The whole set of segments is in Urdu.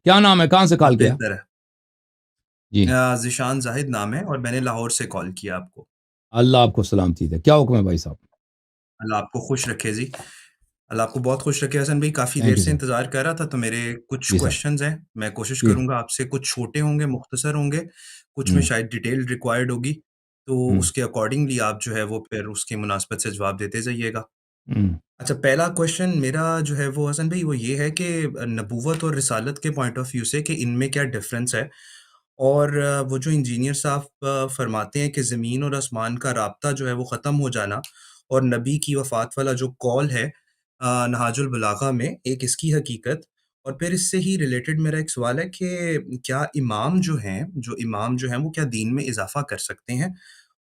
کیا نام ہے، کہاں سے کال کیا؟ بہتر جی ہے، ذیشان زاہد نام ہے اور میں نے لاہور سے کال کیا آپ کو۔ اللہ آپ کو سلامتی دے، کیا حکم ہے بھائی صاحب؟ اللہ آپ کو خوش رکھے جی، اللہ آپ کو بہت خوش رکھے حسن بھائی، کافی دیر تھینک یو سے سر۔ انتظار کر رہا تھا، تو میرے کچھ جی سر۔ کوشچنز ہیں، میں کوشش جی۔ کروں گا آپ سے، کچھ چھوٹے ہوں گے، مختصر ہوں گے، کچھ میں ہوں شاید ڈیٹیل ریکوائرڈ ہوگی، تو ہوں اس کے اکارڈنگلی آپ جو ہے وہ پھر اس کی مناسبت سے جواب دیتے جائیے گا۔ ہوں اچھا، پہلا کوشچن میرا جو ہے وہ حسن بھائی وہ یہ ہے کہ نبوت اور رسالت کے پوائنٹ آف ویو سے کہ ان میں کیا ڈفرینس ہے، اور وہ جو انجینئر صاحب فرماتے ہیں کہ زمین اور آسمان کا رابطہ جو ہے وہ ختم ہو جانا، اور نبی کی وفات والا جو قول ہے نہاج البلاغہ میں، ایک اس کی حقیقت، اور پھر اس سے ہی ریلیٹڈ میرا ایک سوال ہے کہ کیا امام جو ہیں وہ کیا دین میں اضافہ کر سکتے ہیں،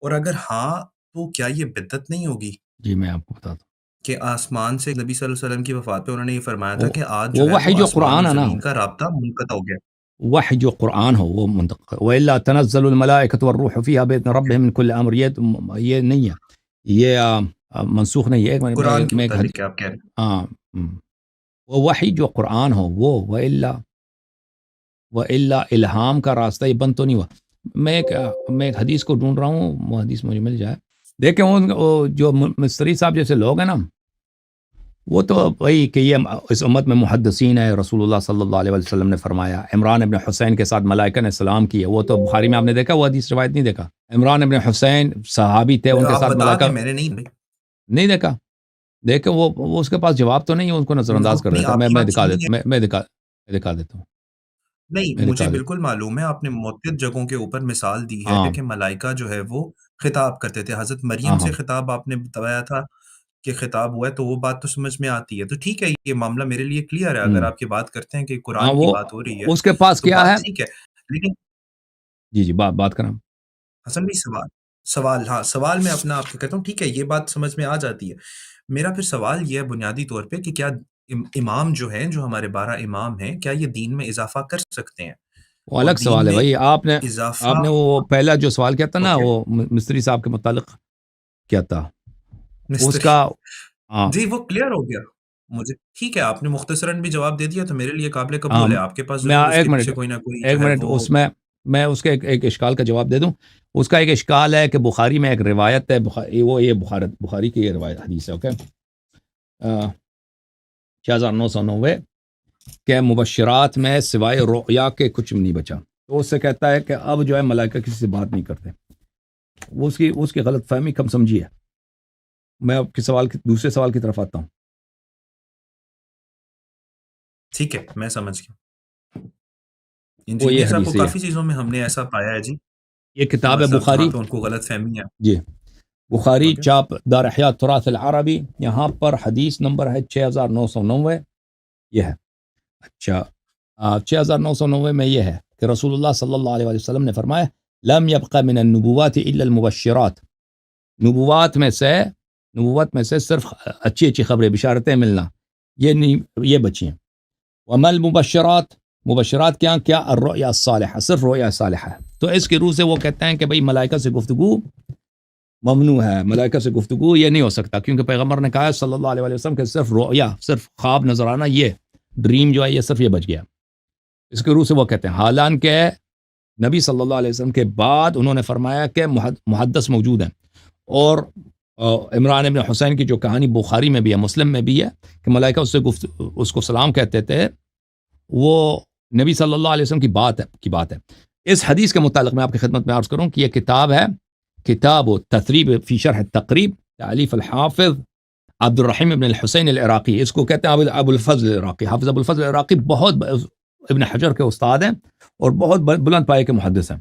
اور اگر ہاں تو کیا یہ بدعت نہیں ہوگی جی میں آپ کو بتاتا کہ آسمان سے نبی صلی اللہ علیہ وسلم کی وفات پہ انہوں نے یہ فرمایا تھا ہوں۔ کہ آج جو وہ ہے وحی وہ جو آسمان قرآن اور ہے نا، زمین کا رابطہ منقطع ہو گیا۔ وحی جو قرآن ہو وہ منطق، وَإِلَّا تَنَزَّلُ الْمَلَائِكَةُ وَالرُّوحُ فِيهَا بِإِذْنِ رَبِّهِمْ مِنْ كُلِّ أَمْرٍ، یہ نہیں ہے، یہ منسوخ نہیں ہے۔ قرآن کے میں ایک متعلق کیا آپ کہہ رہے ہیں؟ ہاں وہ وحی جو قرآن ہو وہ وَإِلَّا الہام کا راستہ یہ بند تو نہیں ہوا۔ میں ایک حدیث کو ڈھونڈ رہا ہوں، وہ حدیث مجھے مل جائے۔ دیکھیں وہ جو مستری صاحب جیسے لوگ ہیں نا، وہ تو وہی کہ یہ اس امت میں محدثین ہے، رسول اللہ صلی اللہ علیہ وسلم نے فرمایا عمران ابن حسین کے ساتھ ملائکہ نے سلام کیا، وہ تو بخاری میں آپ نے دیکھا، وہ حدیث روایت نہیں دیکھا؟ عمران ابن حسین صحابی تھے، ان کے آپ ساتھ بتا دیں، ملائکہ میں نے نہیں بھائی، نہیں دیکھا؟ دیکھیں وہ اس کے پاس جواب تو نہیں ہے، ان کو نظر انداز کر نہیں دیتا ہے۔ آپ کی میں بات دکھا صحیح دیتا ہے، میں دکھا دیتا ہوں، نہیں میں مجھے دکھا دیتا بالکل معلوم ہے، آپ نے متعدد جگہوں کے اوپر مثال دی ہوں۔ ہے ہاں کہ ملائکہ جو ہے وہ خطاب کرتے تھے، حضرت ہاں مریم ہاں سے خطاب آپ نے بتایا تھا کہ خطاب ہوا ہے، تو وہ بات تو سمجھ میں آتی ہے، تو ٹھیک ہے، یہ معاملہ میرے لیے کلیئر ہے، اگر ہوں۔ آپ یہ بات کرتے ہیں کہ ہاں قرآن کی وہ بات ہو رہی ہے اس کے پاس تو کیا بات ہے؟ ٹھیک ہے، لیکن جی جی بات کریں۔ حسن بھی سوال ہاں، سوال میں اپنا آپ کو کہتا ہوں، ٹھیک ہے، یہ بات سمجھ میں آ جاتی ہے، میرا پھر سوال یہ ہے بنیادی طور پہ کہ کیا امام جو ہیں، جو ہمارے 12 امام ہیں، کیا یہ دین میں اضافہ کر سکتے ہیں؟ وہ اور الگ دین سوال ہے میں بھائی، آپ اضافہ، نے وہ پہلا جو سوال کیا تھا نا، اوکے، وہ مستری صاحب کے متعلق کیا تھا اس مستری، کا؟ ہاں جی وہ کلیئر ہو گیا مجھے، ٹھیک ہے، آپ نے مختصراً بھی جواب دے دیا تو میرے لیے قابل ہاں قبول ہے، آپ کے پاس میں ضرور اس ایک کے منٹ پیچھے کوئی نہ کوئی ایک جو ہے منٹ وہ، اس میں اس کے ایک اشکال کا جواب دے دوں۔ اس کا ایک اشکال ہے کہ بخاری میں ایک روایت ہے، یہ بخاری کی یہ روایت حدیث ہے، اوکے، 6990 کہ مبشرات میں سوائے رؤیا کے کچھ نہیں بچا، تو اس سے کہتا ہے کہ اب جو ہے ملائکہ کسی سے بات نہیں کرتے، وہ اس کی غلط فہمی کم سمجھی ہے۔ میں آپ کے دوسرے سوال کی طرف آتا ہوں۔ ٹھیک ہے، میں سمجھ گیا، وہ یہ انجینئر صاحب کو حدیث ہے، کافی چیزوں میں ہم نے ایسا پایا ہے جی، یہ کتاب ہے مطلب جہاں بخاری، پہ ان کو غلط فہمی ہے، جی بخاری اوکے، چاپ دار احیاء تراث العربی، یہاں پر حدیث نمبر ہے 6990، یہ ہے اچھا 6990 میں یہ ہے کہ رسول اللہ صلی اللہ علیہ وسلم نے فرمایا لم يبق من النبوات الا المبشرات، نبوت میں سے صرف اچھی اچھی خبریں، بشارتیں ملنا، یہ نہیں، یہ بچی ہیں۔ وما المبشرات، مبشرات کیا الرؤیا الصالحہ، صرف رؤیا صالحہ ہے۔ تو اس کی روح سے وہ کہتے ہیں کہ بھئی ملائکہ سے گفتگو ممنوع ہے، ملائکہ سے گفتگو یہ نہیں ہو سکتا، کیونکہ پیغمبر نے کہا ہے صلی اللہ علیہ وسلم کہ صرف رؤیا، صرف خواب نظر آنا، یہ ڈریم جو ہے یہ صرف یہ بچ گیا، اس کے روح سے وہ کہتے ہیں۔ حالانکہ نبی صلی اللہ علیہ وسلم کے بعد انہوں نے فرمایا کہ محدث موجود ہیں، اور عمران ابن حسین کی جو کہانی بخاری میں بھی ہے، مسلم میں بھی ہے، کہ ملائکہ اس کو سلام کہتے تھے، وہ نبی صلی اللہ علیہ وسلم کی بات ہے۔ اس حدیث کے متعلق میں آپ کی خدمت میں عرض کروں کہ یہ کتاب ہے کتاب تثریب فی شرح التقریب، تالیف الحافظ عبد الرحیم ابن الحسین العراقی، اس کو کہتے ہیں ابو الفضل العراقی، حافظ ابو الفضل العراقی بہت ابن حجر کے استاد ہیں اور بہت بلند پائے کے محدث ہیں۔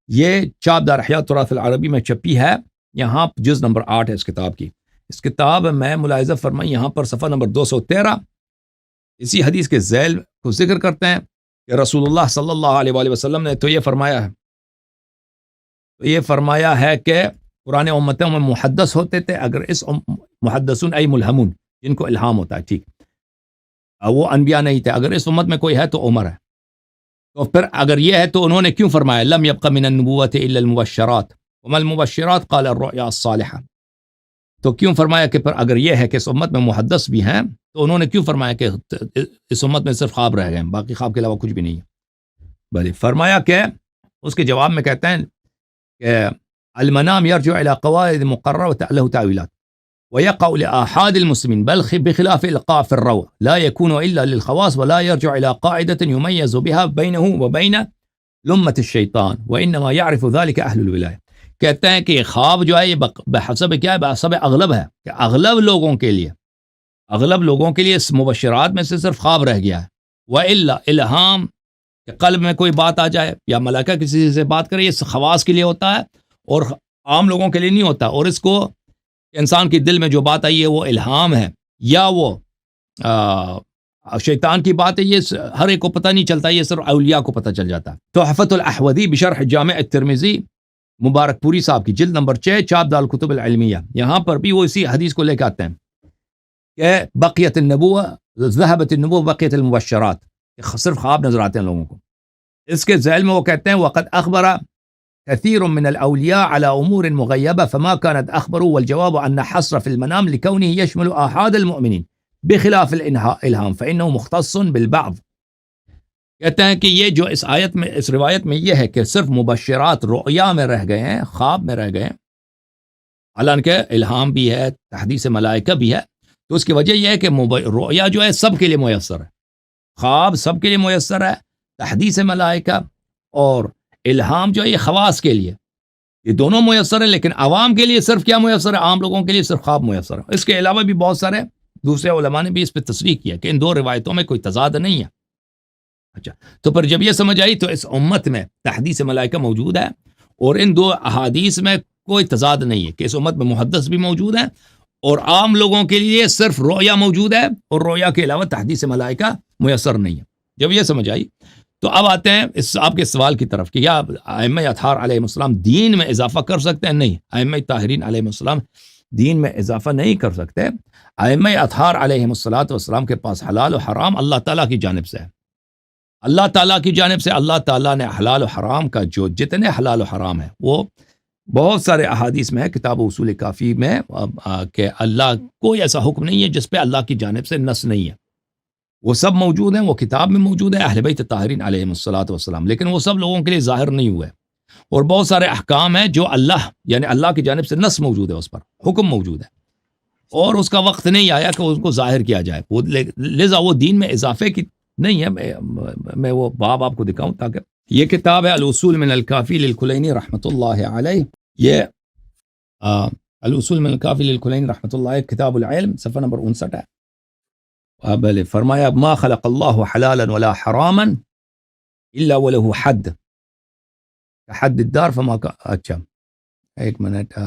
یہ چاپ دار احیاء تراث العربی میں چھپی ہے، یہاں جز نمبر 8 ہے اس کتاب کی۔ اس کتاب میں ملاحظہ فرمائیں، یہاں پر صفحہ نمبر 213 اسی حدیث کے ذیل کو ذکر کرتے ہیں کہ رسول اللہ صلی اللہ علیہ وآلہ وسلم نے تو یہ فرمایا ہے کہ پرانے امتوں میں محدث ہوتے تھے، اگر اس محدثون ای ملہمون، جن کو الہام ہوتا ہے، ٹھیک، وہ انبیاء نہیں تھے، اگر اس امت میں کوئی ہے تو عمر ہے۔ تو پھر اگر یہ ہے تو انہوں نے کیوں فرمایا لم يبق من النبوة الا المبشرات، وما المبشرات قال الرؤيا الصالحة، تو کیوں فرمایا کہ پر اگر یہ ہے کہ اس امت میں محدث بھی ہیں تو انہوں نے کیوں فرمایا کہ اس امت میں صرف خواب رہ گئے ہیں، باقی خواب کے علاوہ کچھ بھی نہیں ہے؟ بھلے فرمایا کہ اس کے جواب میں کہتے ہیں کہ المنام يرجع الى قواعد مقررة وله تعويلات ويقع لآحاد المسلمين بل بخلاف القاء في الروع لا يكون الا للخواص ولا يرجع الى قاعدة يميز بها بينه وبين لمة الشيطان وانما يعرف ذلك اهل الولاية. کہتے ہیں کہ خواب جو ہے یہ بحسب کیا ہے، بحسب اغلب ہے کہ اغلب لوگوں کے لیے اس مبشرات میں سے صرف خواب رہ گیا ہے. وَإِلَّا الہام کہ قلب میں کوئی بات آ جائے یا ملائکہ کسی سے بات کرے، یہ خواص کے لیے ہوتا ہے اور عام لوگوں کے لیے نہیں ہوتا. اور اس کو انسان کے دل میں جو بات آئی ہے وہ الہام ہے یا وہ شیطان کی بات ہے، یہ ہر ایک کو پتہ نہیں چلتا، یہ صرف اولیاء کو پتہ چل جاتا ہے. تحفۃ الاحوذی بشرح جامع الترمذی مبارک پوری صاحب کی جلد نمبر 6 چاپ دار الکتب العلمیہ، یہاں پر بھی وہ اسی حدیث کو لے کے آتے ہیں کہ بقیت النبوہ ذہبت النبوہ بقیت المبشرات، صرف خواب نظر آتے ہیں لوگوں کو. اس کے ذیل میں وہ کہتے ہیں وقد اخبر كثير من الاولیاء على امور مغیبہ فما كانت اخبروا والجواب ان حصر في المنام لكونه يشمل آحاد المؤمنين بخلاف الالہام فانه مختص بالبعض. کہتے ہیں کہ یہ جو اس آیت میں، اس روایت میں یہ ہے کہ صرف مبشرات رؤیا میں رہ گئے ہیں، خواب میں رہ گئے ہیں، حالانکہ الہام بھی ہے، تحدیث ملائکہ بھی ہے. تو اس کی وجہ یہ ہے کہ رؤیا جو ہے سب کے لیے میسر ہے، خواب سب کے لیے میسر ہے، تحدیث ملائکہ اور الہام جو ہے یہ خواص کے لیے، یہ دونوں میسر ہیں. لیکن عوام کے لیے صرف کیا میسر ہے؟ عام لوگوں کے لیے صرف خواب میسر ہے. اس کے علاوہ بھی بہت سارے دوسرے علماء نے بھی اس پہ تصریح کیا کہ ان دو روایتوں میں کوئی تضاد نہیں ہے. اچھا، تو پھر جب یہ سمجھ آئی تو اس امت میں تحدیث ملائکہ موجود ہے اور ان دو احادیث میں کوئی تضاد نہیں ہے کہ اس امت میں محدث بھی موجود ہے اور عام لوگوں کے لیے صرف رؤیا موجود ہے اور رؤیا کے علاوہ تحدیث ملائکہ میسر نہیں ہے. جب یہ سمجھ آئی تو اب آتے ہیں اس آپ کے سوال کی طرف کہ کیا ائمہ اطہار علیہ السلام دین میں اضافہ کر سکتے ہیں؟ نہیں، ائمہ طاہرین علیہ السلام دین میں اضافہ نہیں کر سکتے. ائمہ اطہار علیہ السلام کے پاس حلال و حرام اللہ تعالیٰ کی جانب سے ہے، اللہ تعالیٰ کی جانب سے. اللہ تعالیٰ نے حلال و حرام کا جو جتنے حلال و حرام ہے وہ بہت سارے احادیث میں ہے، کتاب اصول کافی میں، کہ اللہ کوئی ایسا حکم نہیں ہے جس پہ اللہ کی جانب سے نص نہیں ہے. وہ سب موجود ہیں، وہ کتاب میں موجود ہے اہل بیت طاہرین علیہ السلام، لیکن وہ سب لوگوں کے لیے ظاہر نہیں ہوئے. اور بہت سارے احکام ہیں جو اللہ یعنی اللہ کی جانب سے نص موجود ہے، اس پر حکم موجود ہے اور اس کا وقت نہیں آیا کہ اس کو ظاہر کیا جائے. وہ لذا وہ دین میں اضافے کی نہیں ہے. میں وہ باب آپ کو دکھاؤں تاکہ یہ کتاب ہے الاصول من الکافی للکلینی رحمۃ اللہ علیہ. یہ الاصول من الکافی للکلینی رحمۃ اللہ علیہ، کتاب العلم، صفحہ نمبر 59 ہے. بلے فرمایا ما خلق اللہ حلالا ولا حراما الا وله حد حد الدار فما اچھا ایک منٹ.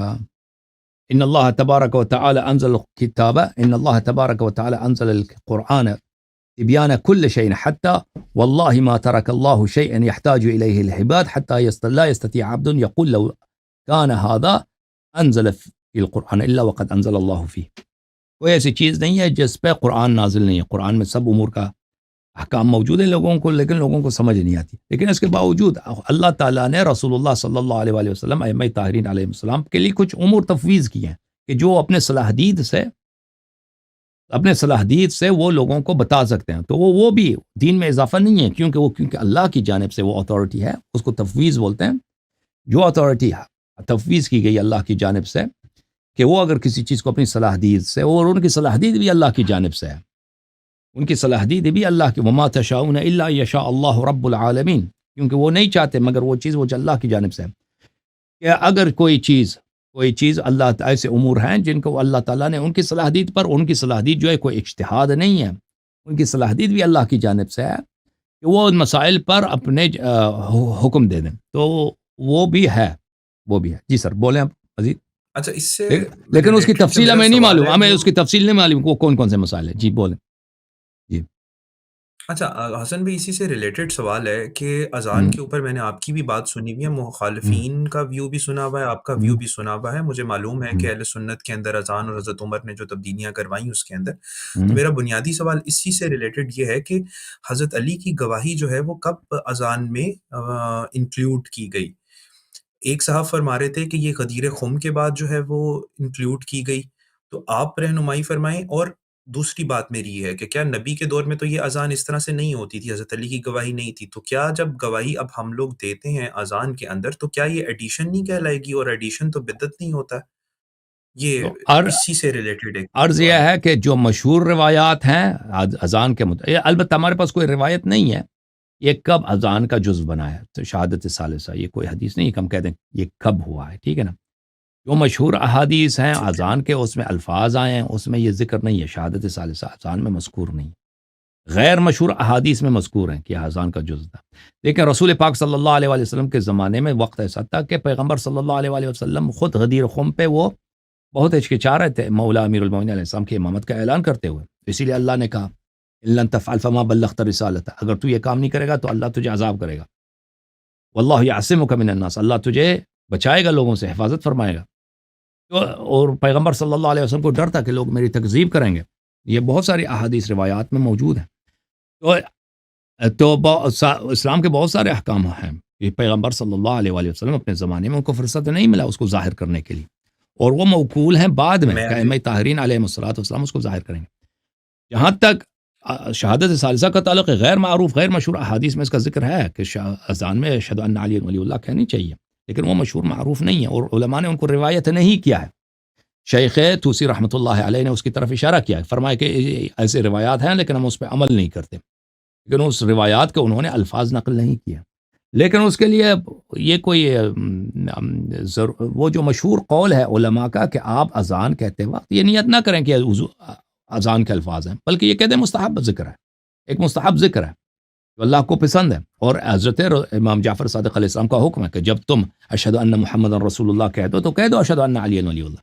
ان اللہ تبارک و تعالی انزل الكتاب ان اللہ تبارک و تعالی انزل القرآن تبیان كل شيء حتى والله ما ترك الله شيئا يحتاج إليه العباد حتى لا يستطيع عبد يقول لو كان هذا انزل في القرآن الا وقد انزل الله فيه. کوئی ایسی چیز نہیں ہے جس پہ قرآن نازل نہیں ہے. قرآن میں سب امور کا احکام موجود ہے لوگوں کو، لیکن لوگوں کو سمجھ نہیں آتی. لیکن اس کے باوجود اللہ تعالیٰ نے رسول اللہ صلی اللہ علیہ وسلم ائمہ طاہرین علیہ السلام کے لیے کچھ امور تفویض کی ہیں کہ جو اپنے صلاح دید سے وہ لوگوں کو بتا سکتے ہیں. تو وہ بھی دین میں اضافہ نہیں ہے، کیونکہ اللہ کی جانب سے وہ اتھارٹی ہے، اس کو تفویض بولتے ہیں. جو اتھارٹی تفویض کی گئی اللہ کی جانب سے کہ وہ اگر کسی چیز کو اپنی صلاح دید سے، اور ان کی صلاح دید بھی اللہ کی جانب سے ہے، ان کی صلاح دید بھی اللہ کی، وما تشاؤون الا یشاء اللہ رب العالمین، کیونکہ وہ نہیں چاہتے مگر وہ چیز وہ اللہ کی جانب سے ہے. کہ اگر کوئی چیز اللہ ایسے امور ہیں جن کو اللہ تعالیٰ نے ان کی صلاح دید پر، ان کی صلاح دید جو ہے کوئی اجتہاد نہیں ہے، ان کی صلاح دید بھی اللہ کی جانب سے ہے کہ وہ ان مسائل پر اپنے حکم دے دیں. تو وہ بھی ہے. جی سر بولیں آپ مزید. اچھا، اس سے لیکن اس کی تفصیل ہمیں نہیں معلوم، ہمیں اس کی تفصیل نہیں معلوم وہ کون کون سے مسائل ہیں. جی بولیں. جی اچھا حسن بھائی، اسی سے ریلیٹڈ سوال ہے کہ اذان کے اوپر میں نے آپ کی بھی بات سنی ہوئی ہے، مخالفین کا ویو بھی سنا ہوا ہے، آپ کا ویو بھی سنا ہوا ہے. مجھے معلوم ہے کہ اہل سنت کے اندر اذان اور حضرت عمر نے جو تبدیلیاں کروائیں اس کے اندر. تو میرا بنیادی سوال اسی سے ریلیٹڈ یہ ہے کہ حضرت علی کی گواہی جو ہے وہ کب اذان میں انکلوڈ کی گئی؟ ایک صاحب فرما رہے تھے کہ یہ غدیر خم کے بعد جو ہے وہ انکلوڈ کی گئی، تو آپ رہنمائی فرمائیں۔ اور دوسری بات میری یہ ہے کہ کیا نبی کے دور میں تو یہ اذان اس طرح سے نہیں ہوتی تھی، حضرت علی کی گواہی نہیں تھی، تو کیا جب گواہی اب ہم لوگ دیتے ہیں اذان کے اندر تو کیا یہ ایڈیشن نہیں کہلائے گی؟ اور ایڈیشن تو بدعت نہیں ہوتا ہے؟ یہ تو اسی سے ریلیٹڈ ایک عرض یہ سوال ہے۔ ہے کہ جو مشہور روایات ہیں اذان کے البتہ ہمارے پاس کوئی روایت نہیں ہے یہ کب اذان کا جز بنا ہے، تو شہادت ثالثہ یہ کوئی حدیث نہیں کہ ہم کہہ دیں یہ کب ہوا ہے، ٹھیک ہے نا؟ جو مشہور احادیث ہیں ٹھیک ہے۔ اذان کے، اس میں الفاظ آئے ہیں، اس میں یہ ذکر نہیں ہے، شہادت ثالثہ اذان میں مذکور نہیں، غیر مشہور احادیث میں مذکور ہیں کہ اذان کا جز تھا۔ لیکن رسول پاک صلی اللہ علیہ وآلہ وسلم کے زمانے میں وقت ایسا تھا کہ پیغمبر صلی اللہ علیہ وآلہ وسلم خود غدیر خم پہ وہ بہت ہچکچا رہے تھے مولا امیر المومنین علیہ السلام کی امامت کا اعلان کرتے ہوئے، اسی لیے اللہ نے کہا ان لن تفعل فما بلغت رسالتہ، اگر تو یہ کام نہیں کرے گا تو اللہ تجھے عذاب کرے گا، واللہ یعصمک من الناس، اللہ تجھے بچائے گا، لوگوں سے حفاظت فرمائے گا۔ اور پیغمبر صلی اللہ علیہ وسلم کو ڈر تھا کہ لوگ میری تکذیب کریں گے، یہ بہت ساری احادیث روایات میں موجود ہیں۔ اسلام کے بہت سارے احکام ہیں، یہ پیغمبر صلی اللہ علیہ وآلہ وسلم اپنے زمانے میں ان کو فرصت نہیں ملا اس کو ظاہر کرنے کے لیے، اور وہ موکول ہیں بعد میں کہ ائمہ طاہرین علیہ الصلوۃ والسلام اس کو ظاہر کریں گے۔ جہاں تک شہادت ثالثہ کا تعلق ہے، غیر معروف غیر مشہور احادیث میں اس کا ذکر ہے کہ اذان میں اشہد ان علی ولی اللہ کہنی چاہیے، لیکن وہ مشہور معروف نہیں ہے، اور علماء نے ان کو روایت نہیں کیا ہے۔ شیخ توسی رحمۃ اللہ علیہ نے اس کی طرف اشارہ کیا ہے، فرمایا کہ ایسے روایات ہیں لیکن ہم اس پہ عمل نہیں کرتے، لیکن اس روایات کے انہوں نے الفاظ نقل نہیں کیا، لیکن اس کے لیے یہ کوئی وہ جو مشہور قول ہے علماء کا کہ آپ اذان کہتے وقت یہ نیت نہ کریں کہ اذان کے الفاظ ہیں، بلکہ یہ کہتے ہیں مستحب ذکر ہے، ایک مستحب ذکر ہے جو اللہ کو پسند ہے، اور حضرت امام جعفر صادق علیہ السلام کا حکم ہے کہ جب تم اشہد ان محمد رسول اللہ کہہ دو تو کہہ دو اشہد ان علی ولی اللہ،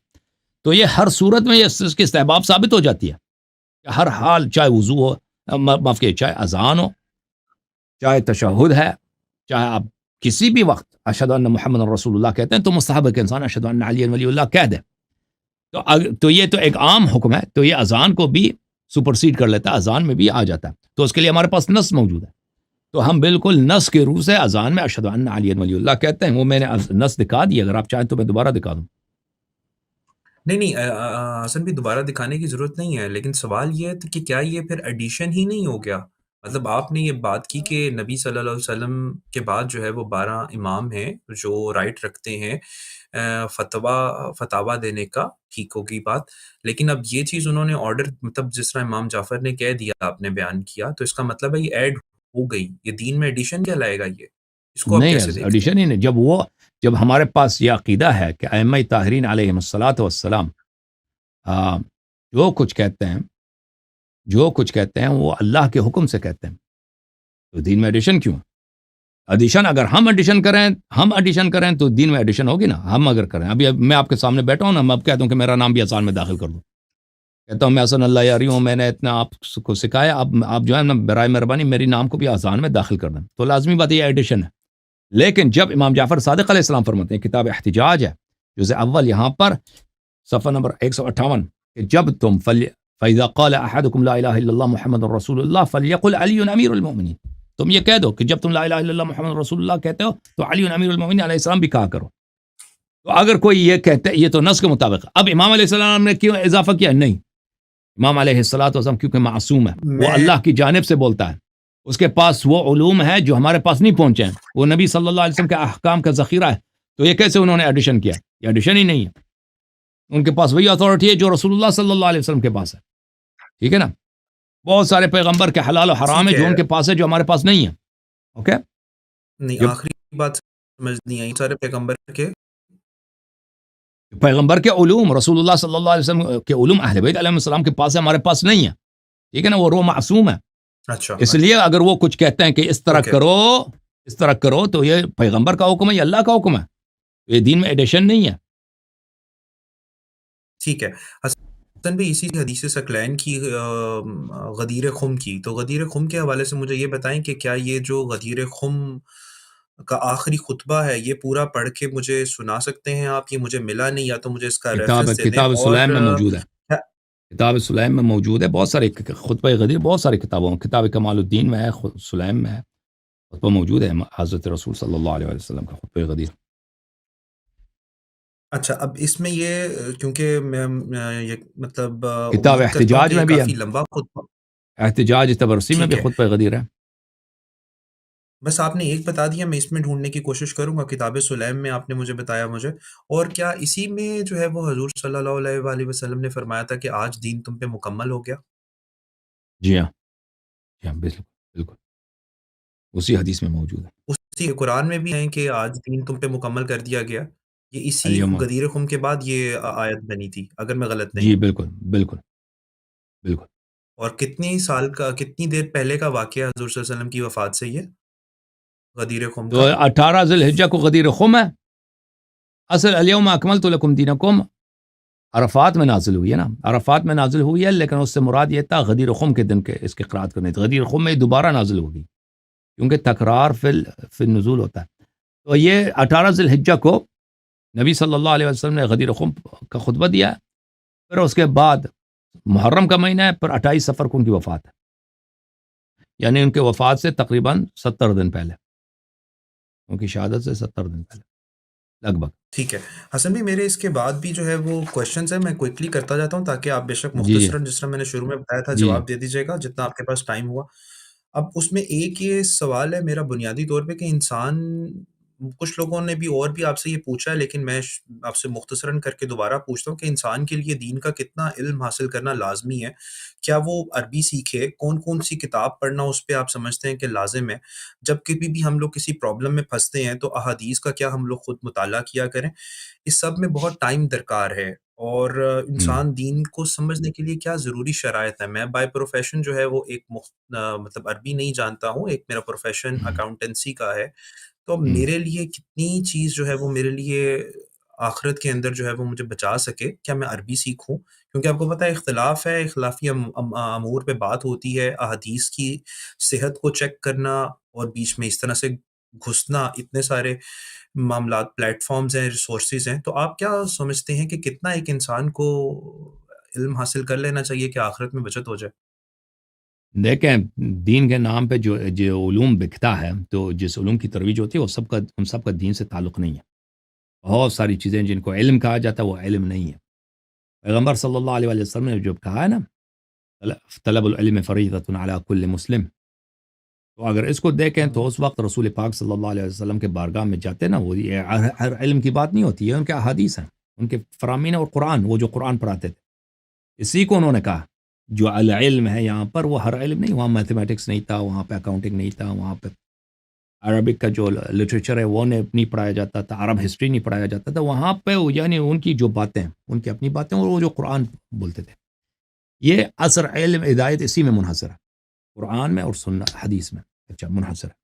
تو یہ ہر صورت میں اس کی استحباب ثابت ہو جاتی ہے کہ ہر حال، چاہے وضو ہو، معاف کیجیے، چاہے اذان ہو، چاہے تشہد ہے، چاہے آپ کسی بھی وقت اشہد ان محمد رسول اللہ کہتے ہیں تو مستحب ہے کہ انسان اشہد ان علی ولی اللہ کہہ دے، تو یہ تو ایک عام حکم ہے، تو یہ اذان کو بھی سپرسیڈ کر لیتا ہے، اذان میں بھی آ جاتا ہے، تو اس کے لیے ہمارے پاس نص موجود ہے، تو ہم بالکل نص کے روح سے اذان میں اشہد ان علی ولی اللہ کہتے ہیں، وہ میں نے نص دکھا دی، اگر آپ چاہیں تو میں دوبارہ دکھا دوں۔ نہیں حسن بھی دوبارہ دکھانے کی ضرورت نہیں ہے، لیکن سوال یہ ہے کہ کیا یہ پھر ایڈیشن ہی نہیں ہو گیا؟ مطلب آپ نے یہ بات کی کہ نبی صلی اللہ علیہ وسلم کے بعد جو ہے وہ 12 امام ہیں جو رائٹ رکھتے ہیں فتوا دینے کا، ٹھیک ہوگی بات، لیکن اب یہ چیز انہوں نے آرڈر، مطلب جس طرح امام جعفر نے کہہ دیا، آپ نے بیان کیا، تو اس کا مطلب ہے یہ ایڈ ہو گئی، یہ دین میں ایڈیشن کہلائے گا، یہ اس کو آپ نہیں کیسے دیکھتے ہیں؟ ایڈیشن ہی نہیں، جب ہمارے پاس یہ عقیدہ ہے کہ ائمہ طاہرین علیہم الصلاۃ والسلام جو کچھ کہتے ہیں وہ اللہ کے حکم سے کہتے ہیں، تو دین میں ایڈیشن کیوں؟ ایڈیشن اگر ہم ایڈیشن کریں تو دین میں ایڈیشن ہوگی نا، ہم اگر کریں، ابھی میں آپ کے سامنے بیٹھا ہوں نا، میں اب کہتا ہوں کہ میرا نام بھی اذان میں داخل کر دوں، کہتا ہوں میں حسن اللہ یاری ہوں، میں نے اتنا آپ کو سکھایا، اب آپ جو ہے نا برائے مہربانی میری نام کو بھی اذان میں داخل کر دیں، تو لازمی بات یہ ایڈیشن ہے۔ لیکن جب امام جعفر صادق علیہ السلام فرماتے ہیں، کتاب احتجاج ہے جزء اول یہاں پر صفحہ نمبر 158، کہ جب تم فَإِذَا قَالَ أَحَدُكُمْ لَا إِلَهَ إِلَّا اللَّهُ مُحَمَّدٌ رَّسُولُ اللَّهِ فَلْيَقُلْ عَلِيٌّ أَمِيرُ الْمُؤْمِنِينَ، تم یہ کہہ دو کہ جب تم لا الہ الا اللہ محمد رسول اللہ کہتے ہو تو علی امیر المؤمنین علیہ السلام بھی کہا کرو، تو اگر کوئی یہ کہتے یہ تو نص کے مطابق، اب امام علیہ السلام نے کیوں اضافہ کیا؟ نہیں، امام علیہ الصلوۃ والسلام کیونکہ معصوم ہے، وہ میں اللہ کی جانب سے بولتا ہے، اس کے پاس وہ علوم ہے جو ہمارے پاس نہیں پہنچے ہیں، وہ نبی صلی اللہ علیہ وسلم کے احکام کا ذخیرہ ہے، تو یہ کیسے انہوں نے ایڈیشن کیا؟ یہ ایڈیشن ہی نہیں ہے، ان کے پاس وہی اتھارٹی ہے جو رسول اللہ صلی اللہ علیہ وسلم کے پاس ہے، ٹھیک ہے نا؟ بہت سارے پیغمبر کے حلال و حرام ہے ٹھیک جو ان ہے، کے پاس ہے جو ہمارے پاس نہیں ہے، اوکے؟ نہیں جب آخری بات سمجھ نہیں آئی، سارے پیغمبر کے پیغمبر کے علوم، رسول اللہ صلی اللہ علیہ وسلم کے علوم اہل بیت علیہ السلام کے پاس ہے، ہمارے پاس نہیں ہے، ٹھیک ہے نا؟ وہ معصوم ہے، اچھا اس لیے اگر وہ کچھ کہتے ہیں کہ اس اوکے طرح کرو تو یہ پیغمبر کا حکم ہے، یہ اللہ کا حکم ہے، یہ دین میں ایڈیشن نہیں ہے۔ ٹھیک ہے حسن بھی اسی حدیث ثقلین کی غدیر خم کی، تو غدیر خم کے حوالے سے مجھے یہ بتائیں کہ کیا یہ جو غدیر خم کا آخری خطبہ ہے یہ پورا پڑھ کے مجھے سنا سکتے ہیں آپ؟ یہ مجھے ملا نہیں، یا تو مجھے اس کا ریفرنس دے دیں۔ کتاب اور سلیم میں موجود ہے، کتاب سلیم میں موجود ہے، بہت سارے خطبہ غدیر بہت ساری کتابوں، کتاب کمال الدین میں ہے، سلیم میں ہے، خطبہ موجود ہے حضرت رسول صلی اللہ علیہ وسلم کا خطبہ غدیر۔ اچھا، اب اس میں یہ کیونکہ میں یہ مطلب کتاب امید کرتا ہوں احتجاج کہ یہ میں بھی ہے، کافی لمبا خطبہ احتجاج تبرسی میں ٹھیک بھی ہے، خطبہ غدیر ہے. بس آپ نے ایک بتا دیا، میں اس میں ڈھونڈنے کی کوشش کروں گا، کتاب سلیم میں آپ نے مجھے بتایا مجھے، اور کیا اسی میں جو ہے وہ حضور صلی اللہ علیہ وآلہ وسلم نے فرمایا تھا کہ آج دین تم پہ مکمل ہو گیا؟ جی ہاں، جی ہاں، بالکل بالکل اسی حدیث میں موجود ہے. اسی قرآن میں بھی ہیں کہ آج دین تم پہ مکمل کر دیا گیا، یہ اسی الیوم، غدیر خم کے بعد یہ آیت بنی تھی اگر میں غلط نہیں جی ہوں؟ بالکل بالکل بالکل. اور کتنی دیر پہلے کا واقعہ ہے حضور صلی اللہ علیہ وسلم کی وفات سے یہ غدیر خم تو کا؟ 18 ذی الحجہ کو غدیر خم ہے. اصل الیوم اکملت لکم دینکم عرفات میں نازل ہوئی ہے نا، عرفات میں نازل ہوئی ہے، لیکن اس سے مراد یہ تھا غدیر خم کے دن کے اس کی قرات کرنے تھی. غدیر خم میں دوبارہ نازل ہوگی کیونکہ تکرار فی النزول ہوتا ہے. تو یہ 18 ذی الحجہ کو نبی صلی اللہ علیہ وسلم نے غدیر خم کا خطبہ دیا ہے. پھر اس کے بعد محرم کا مہینہ ہے، پھر 28 سفر کو ان کی وفات ہے، یعنی ان کے وفات سے تقریباً 70 دن پہلے، ان کی شہادت سے 70 دن پہلے لگ بھگ. ٹھیک ہے حسن بھی، میرے اس کے بعد بھی جو ہے وہ کوشچنز ہیں، میں کوئکلی کرتا جاتا ہوں تاکہ آپ بے شک جی جی مختصراً جس طرح میں نے شروع میں بتایا تھا جی جواب دے دیجیے گا جتنا آپ کے پاس ٹائم ہوا. اب اس میں ایک یہ سوال ہے میرا بنیادی طور پہ کہ انسان، کچھ لوگوں نے بھی اور بھی آپ سے یہ پوچھا ہے لیکن میں آپ سے مختصراً کر کے دوبارہ پوچھتا ہوں کہ انسان کے لیے دین کا کتنا علم حاصل کرنا لازمی ہے؟ کیا وہ عربی سیکھے؟ کون کون سی کتاب پڑھنا اس پہ آپ سمجھتے ہیں کہ لازم ہے؟ جب کبھی بھی ہم لوگ کسی پرابلم میں پھنستے ہیں تو احادیث کا کیا ہم لوگ خود مطالعہ کیا کریں؟ اس سب میں بہت ٹائم درکار ہے، اور ہوں انسان دین کو سمجھنے کے لیے کیا ضروری شرائط ہے؟ میں بائی پروفیشن جو ہے وہ ایک مطلب عربی نہیں جانتا ہوں، ایک میرا پروفیشن ہوں اکاؤنٹنسی کا ہے، تو ہوں میرے لیے کتنی چیز جو ہے وہ میرے لیے آخرت کے اندر جو ہے وہ مجھے بچا سکے، کیا میں عربی سیکھوں؟ کیونکہ آپ کو پتہ ہے اختلاف ہے، اختلافی امور پہ بات ہوتی ہے، احادیث کی صحت کو چیک کرنا اور بیچ میں اس طرح سے گھسنا، اتنے سارے معاملات، پلیٹ فارمز ہیں، ریسورسز ہیں، تو آپ کیا سمجھتے ہیں کہ کتنا ایک انسان کو علم حاصل کر لینا چاہیے کہ آخرت میں بچت ہو جائے؟ دیکھیں، دین کے نام پہ جو علوم بکتا ہے، تو جس علوم کی ترویج ہوتی ہے وہ سب کا ان سب کا دین سے تعلق نہیں ہے. بہت ساری چیزیں جن کو علم کہا جاتا ہے وہ علم نہیں ہے. پیغمبر صلی اللہ علیہ وآلہ وسلم نے جو کہا ہے نا، طلب العلم فریضۃ علی کل مسلم، تو اگر اس کو دیکھیں تو اس وقت رسول پاک صلی اللہ علیہ وسلم کے بارگاہ میں جاتے نا، وہ یہ ہر علم کی بات نہیں ہوتی ہے، ان کے احادیث ہیں، ان کے فرامین اور قرآن، وہ جو قرآن پڑھاتے تھے، اسی کو انہوں نے کہا. جو العلم ہے یہاں پر وہ ہر علم نہیں، وہاں میتھمیٹکس نہیں تھا، وہاں پہ اکاؤنٹنگ نہیں تھا، وہاں پہ عربک کا جو لٹریچر ہے وہ نہیں پڑھایا جاتا تھا، عرب ہسٹری نہیں پڑھایا جاتا تھا وہاں پہ. یعنی ان کی جو باتیں، ان کی اپنی باتیں، اور وہ جو قرآن بولتے تھے، یہ اثر علم ہدایت اسی میں منحصر ہے، قرآن میں اور سنت حدیث میں. اچھا، منحصر ہے.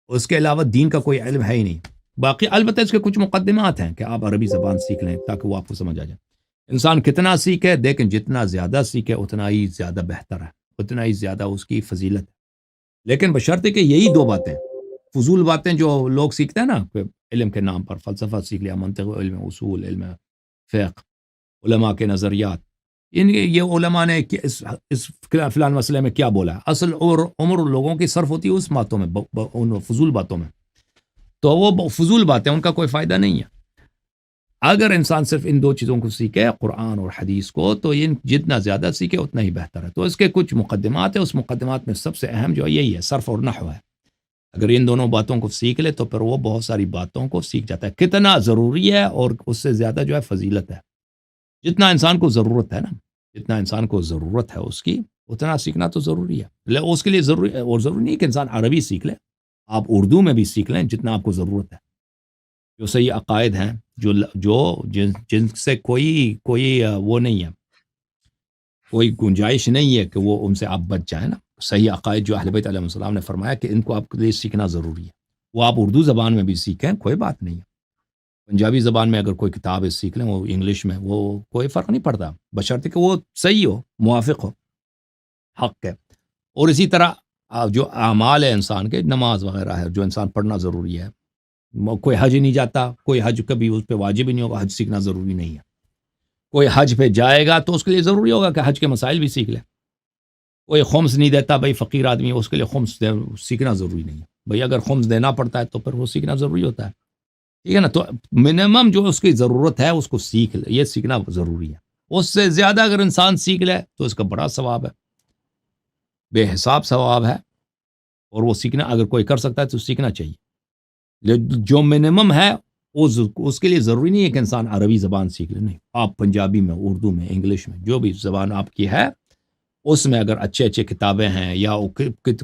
اس کے علاوہ دین کا کوئی علم ہے ہی نہیں. باقی البتہ اس کے کچھ مقدمات ہیں کہ آپ عربی زبان سیکھ لیں تاکہ وہ آپ کو سمجھ آ جائے. انسان کتنا سیکھے، دیکھیں جتنا زیادہ سیکھے اتنا ہی زیادہ بہتر ہے، اتنا ہی زیادہ اس کی فضیلت ہے. لیکن بشرطے کہ یہی دو باتیں، فضول باتیں جو لوگ سیکھتے ہیں نا کہ علم کے نام پر، فلسفہ سیکھ لیا، منطق، علم اصول، علم فقہ، علماء کے نظریات، یہ علماء نے اس فلان مسئلے میں کیا بولا ہے، اصل اور عمر لوگوں کی صرف ہوتی ہے اس باتوں میں، ان فضول باتوں میں. تو وہ فضول باتیں، ان کا کوئی فائدہ نہیں ہے. اگر انسان صرف ان دو چیزوں کو سیکھے، قرآن اور حدیث کو، تو ان جتنا زیادہ سیکھے اتنا ہی بہتر ہے. تو اس کے کچھ مقدمات ہیں، اس مقدمات میں سب سے اہم جو یہی ہے، صرف اور نحو ہے. اگر ان دونوں باتوں کو سیکھ لے تو پھر وہ بہت ساری باتوں کو سیکھ جاتا ہے. کتنا ضروری ہے اور اس سے زیادہ جو ہے فضیلت ہے. جتنا انسان کو ضرورت ہے نا، جتنا انسان کو ضرورت ہے اس کی، اتنا سیکھنا تو ضروری ہے. اس کے لیے ضروری ہے، اور ضروری نہیں کہ انسان عربی سیکھ لے، آپ اردو میں بھی سیکھ لیں جتنا آپ کو ضرورت ہے. جو صحیح عقائد ہیں، جن سے کوئی وہ نہیں ہے، کوئی گنجائش نہیں ہے کہ وہ ان سے آپ بچ جائیں نا. صحیح عقائد جو اہل بیت علیہ السلام نے فرمایا کہ ان کو آپ کے لیے سیکھنا ضروری ہے، وہ آپ اردو زبان میں بھی سیکھیں، کوئی بات نہیں ہے. پنجابی زبان میں اگر کوئی کتاب ہے سیکھ لیں، وہ انگلش میں، وہ کوئی فرق نہیں پڑتا، بشرطے کہ وہ صحیح ہو، موافق ہو، حق ہے. اور اسی طرح جو اعمال ہے انسان کے، نماز وغیرہ ہے جو انسان پڑھنا ضروری ہے. کوئی حج نہیں جاتا، کوئی حج کبھی اس پہ واجب ہی نہیں ہوگا، حج سیکھنا ضروری نہیں ہے. کوئی حج پہ جائے گا تو اس کے لیے ضروری ہوگا کہ حج کے مسائل بھی سیکھ لے. کوئی خمس نہیں دیتا بھائی، فقیر آدمی، اس کے لیے خمس سیکھنا ضروری نہیں ہے. بھائی اگر خمس دینا پڑتا ہے تو پھر وہ سیکھنا ضروری ہوتا ہے. ٹھیک ہے نا. تو منیمم جو اس کی ضرورت ہے اس کو سیکھ لے, یہ سیکھنا ضروری ہے. اس سے زیادہ اگر انسان سیکھ لے تو اس کا بڑا ثواب ہے, بے حساب ثواب ہے. اور وہ سیکھنا اگر کوئی کر سکتا ہے تو سیکھنا چاہیے. جو منیمم ہے اس کے لیے ضروری نہیں ہے کہ انسان عربی زبان سیکھ لے. نہیں, آپ پنجابی میں, اردو میں, انگلش میں, جو بھی زبان آپ کی ہے اس میں اگر اچھے اچھے کتابیں ہیں, یا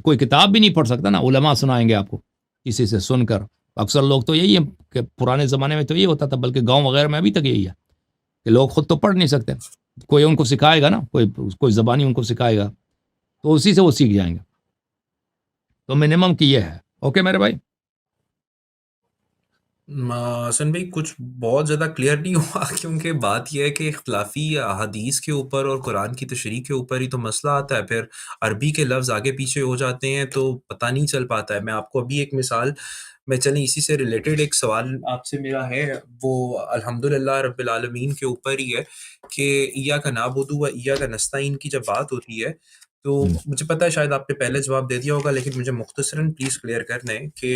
کوئی کتاب بھی نہیں پڑھ سکتا نا, علماء سنائیں گے آپ کو کسی سے سن کر. اکثر لوگ تو یہی ہے کہ پرانے زمانے میں تو یہ ہوتا تھا, بلکہ گاؤں وغیرہ میں ابھی تک یہی ہے کہ لوگ خود تو پڑھ نہیں سکتے, کوئی ان کو سکھائے گا نا, کوئی زبانی ان کو سکھائے گا تو اسی سے وہ سیکھ جائیں گے. تو منیمم کی یہ ہے. اوکے میرے بھائی. حسن بھائی کچھ بہت زیادہ کلیئر نہیں ہوا کیونکہ بات یہ ہے کہ اختلافی احادیث کے اوپر اور قرآن کی تشریح کے اوپر ہی تو مسئلہ آتا ہے. پھر عربی کے لفظ آگے پیچھے ہو جاتے ہیں تو پتہ نہیں چل پاتا ہے. میں آپ کو ابھی ایک مثال میں چلیں اسی سے ریلیٹڈ ایک سوال آپ سے میرا ہے, وہ الحمدللہ رب العالمین کے اوپر ہی ہے کہ ایاک نعبد و ایاک نستعین کی جب بات ہوتی ہے تو مجھے پتہ ہے شاید آپ نے پہلے جواب دے دیا ہوگا, لیکن مجھے مختصراً پلیز کلیئر کر دیں کہ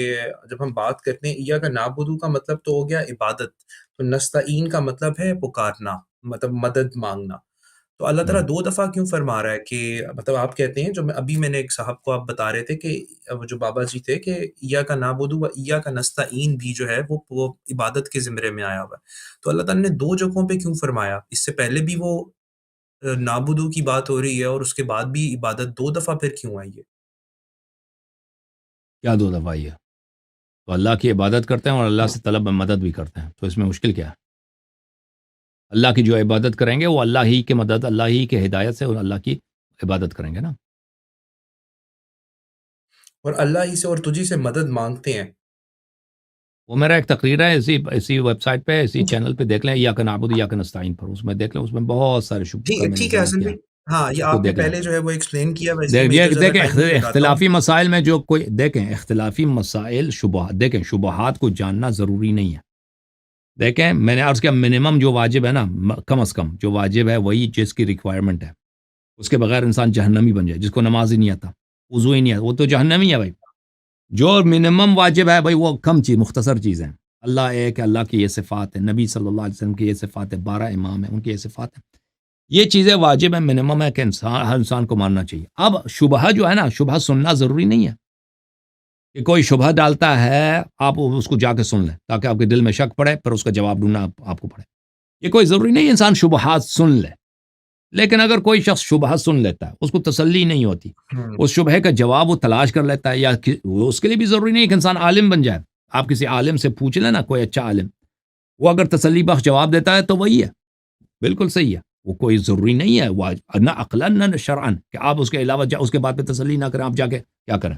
جب ہم بات کرتے ہیں ایاک نعبد کا مطلب تو ہو گیا عبادت, تو نستعین کا مطلب ہے پکارنا, مطلب مدد مانگنا. تو اللہ تعالیٰ دو دفعہ کیوں فرما رہا ہے کہ مطلب آپ کہتے ہیں, جو میں نے ایک صاحب کو آپ بتا رہے تھے کہ وہ جو بابا جی تھے کہ ایاک نعبد و ایاک نستعین بھی جو ہے وہ عبادت کے زمرے میں آیا ہوا ہے. تو اللہ تعالیٰ نے دو جگہوں پہ کیوں فرمایا؟ اس سے پہلے بھی وہ نابودو کی بات ہو رہی ہے اور اس کے بعد بھی عبادت, دو دفعہ پھر کیوں آئی ہے؟ کیا دو دفعہ یہ؟ تو اللہ کی عبادت کرتے ہیں اور اللہ سے طلب مدد بھی کرتے ہیں, تو اس میں مشکل کیا ہے؟ اللہ کی جو عبادت کریں گے وہ اللہ ہی کے مدد, اللہ ہی کے ہدایت سے اور اللہ کی عبادت کریں گے نا. اور اللہ ہی سے اور تجھی سے مدد مانگتے ہیں. وہ میرا ایک تقریر ہے اسی ویب سائٹ پہ, اسی چینل پہ دیکھ لیں, ایاک نعبد ایاک نستعین پر, اس میں دیکھ لیں, اس میں بہت سارے شبہ کا میں نے ٹھیک ہے بیان حسن کیا, بھائی, ہاں یہ اس کو آپ نے دیکھ لیں. پہلے جو ہے وہ ایکسپلین کیا, ویسے میں ادھر زیادہ دیکھیں ٹائم نہیں لگاتا ہوں. اختلافی مسائل میں جو کوئی دیکھیں, اختلافی مسائل شبہات, دیکھیں شبہات کو جاننا ضروری نہیں ہے. دیکھیں میں نے عرض کیا منیمم جو واجب ہے نا, کم از کم جو واجب ہے وہی جس کی ریکوائرمنٹ ہے. اس کے بغیر انسان جہنمی بن جائے. جس کو نماز ہی نہیں آتا, وضو ہی نہیں آتا, وہ تو جہنمی ہے بھائی. جو منیمم واجب ہے بھائی وہ کم چیز, مختصر چیز ہے. اللہ ایک ہے, اللہ کی یہ صفات ہے, نبی صلی اللہ علیہ وسلم کی یہ صفات ہے, 12 امام ہیں ان کی یہ صفات ہے. یہ چیزیں واجب ہیں, منیمم ہے کہ ہر انسان کو ماننا چاہیے. اب شبہ جو ہے نا, شبہ سننا ضروری نہیں ہے کہ کوئی شبہ ڈالتا ہے آپ اس کو جا کے سن لیں تاکہ آپ کے دل میں شک پڑے, پھر اس کا جواب ڈھونڈنا آپ کو پڑے. یہ کوئی ضروری نہیں انسان شبہات سن لے. لیکن اگر کوئی شخص شبہ سن لیتا ہے, اس کو تسلی نہیں ہوتی, اس شبہ کا جواب وہ تلاش کر لیتا ہے, یا اس کے لیے بھی ضروری نہیں ہے کہ انسان عالم بن جائے. آپ کسی عالم سے پوچھ لیں نا, کوئی اچھا عالم, وہ اگر تسلی بخش جواب دیتا ہے تو وہی ہے, بالکل صحیح ہے. وہ کوئی ضروری نہیں ہے, وہ نہ عقلاً نہ شرعاً کہ آپ اس کے علاوہ اس کے بعد پہ تسلی نہ کریں, آپ جا کے کیا کریں,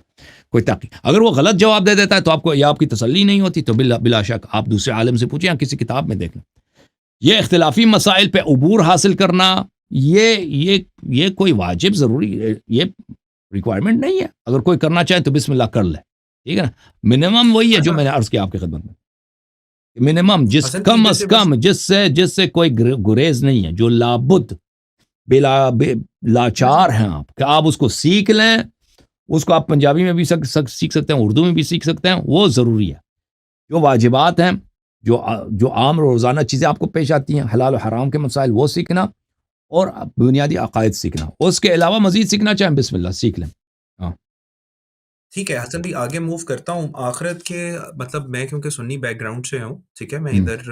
کوئی تحقیق. اگر وہ غلط جواب دے دیتا ہے تو آپ کو یا آپ کی تسلی نہیں ہوتی, تو بلا شک آپ دوسرے عالم سے پوچھیں یا کسی کتاب میں دیکھ لیں. یہ اختلافی مسائل پہ عبور حاصل کرنا یہ کوئی واجب ضروری, یہ ریکوائرمنٹ نہیں ہے. اگر کوئی کرنا چاہے تو بسم اللہ کر لے, ٹھیک ہے نا. منیمم وہی ہے جو میں نے عرض کیا آپ کی خدمت میں, منیمم جس کم از کم جس سے کوئی گریز نہیں ہے, جو لابد لاچار ہیں آپ, کہ آپ اس کو سیکھ لیں. اس کو آپ پنجابی میں بھی سیکھ سکتے ہیں, اردو میں بھی سیکھ سکتے ہیں, وہ ضروری ہے. جو واجبات ہیں, جو عام روزانہ چیزیں آپ کو پیش آتی ہیں, حلال و حرام کے مسائل, وہ سیکھنا, اور بنیادی عقائد سیکھنا. اس کے علاوہ مزید سیکھنا چاہیں بسم اللہ سیکھ لیں. ٹھیک ہے حسن بھی, آگے موو کرتا ہوں. آخرت کے مطلب میں کیونکہ سنی بیک گراؤنڈ سے ہوں, ٹھیک ہے, میں ادھر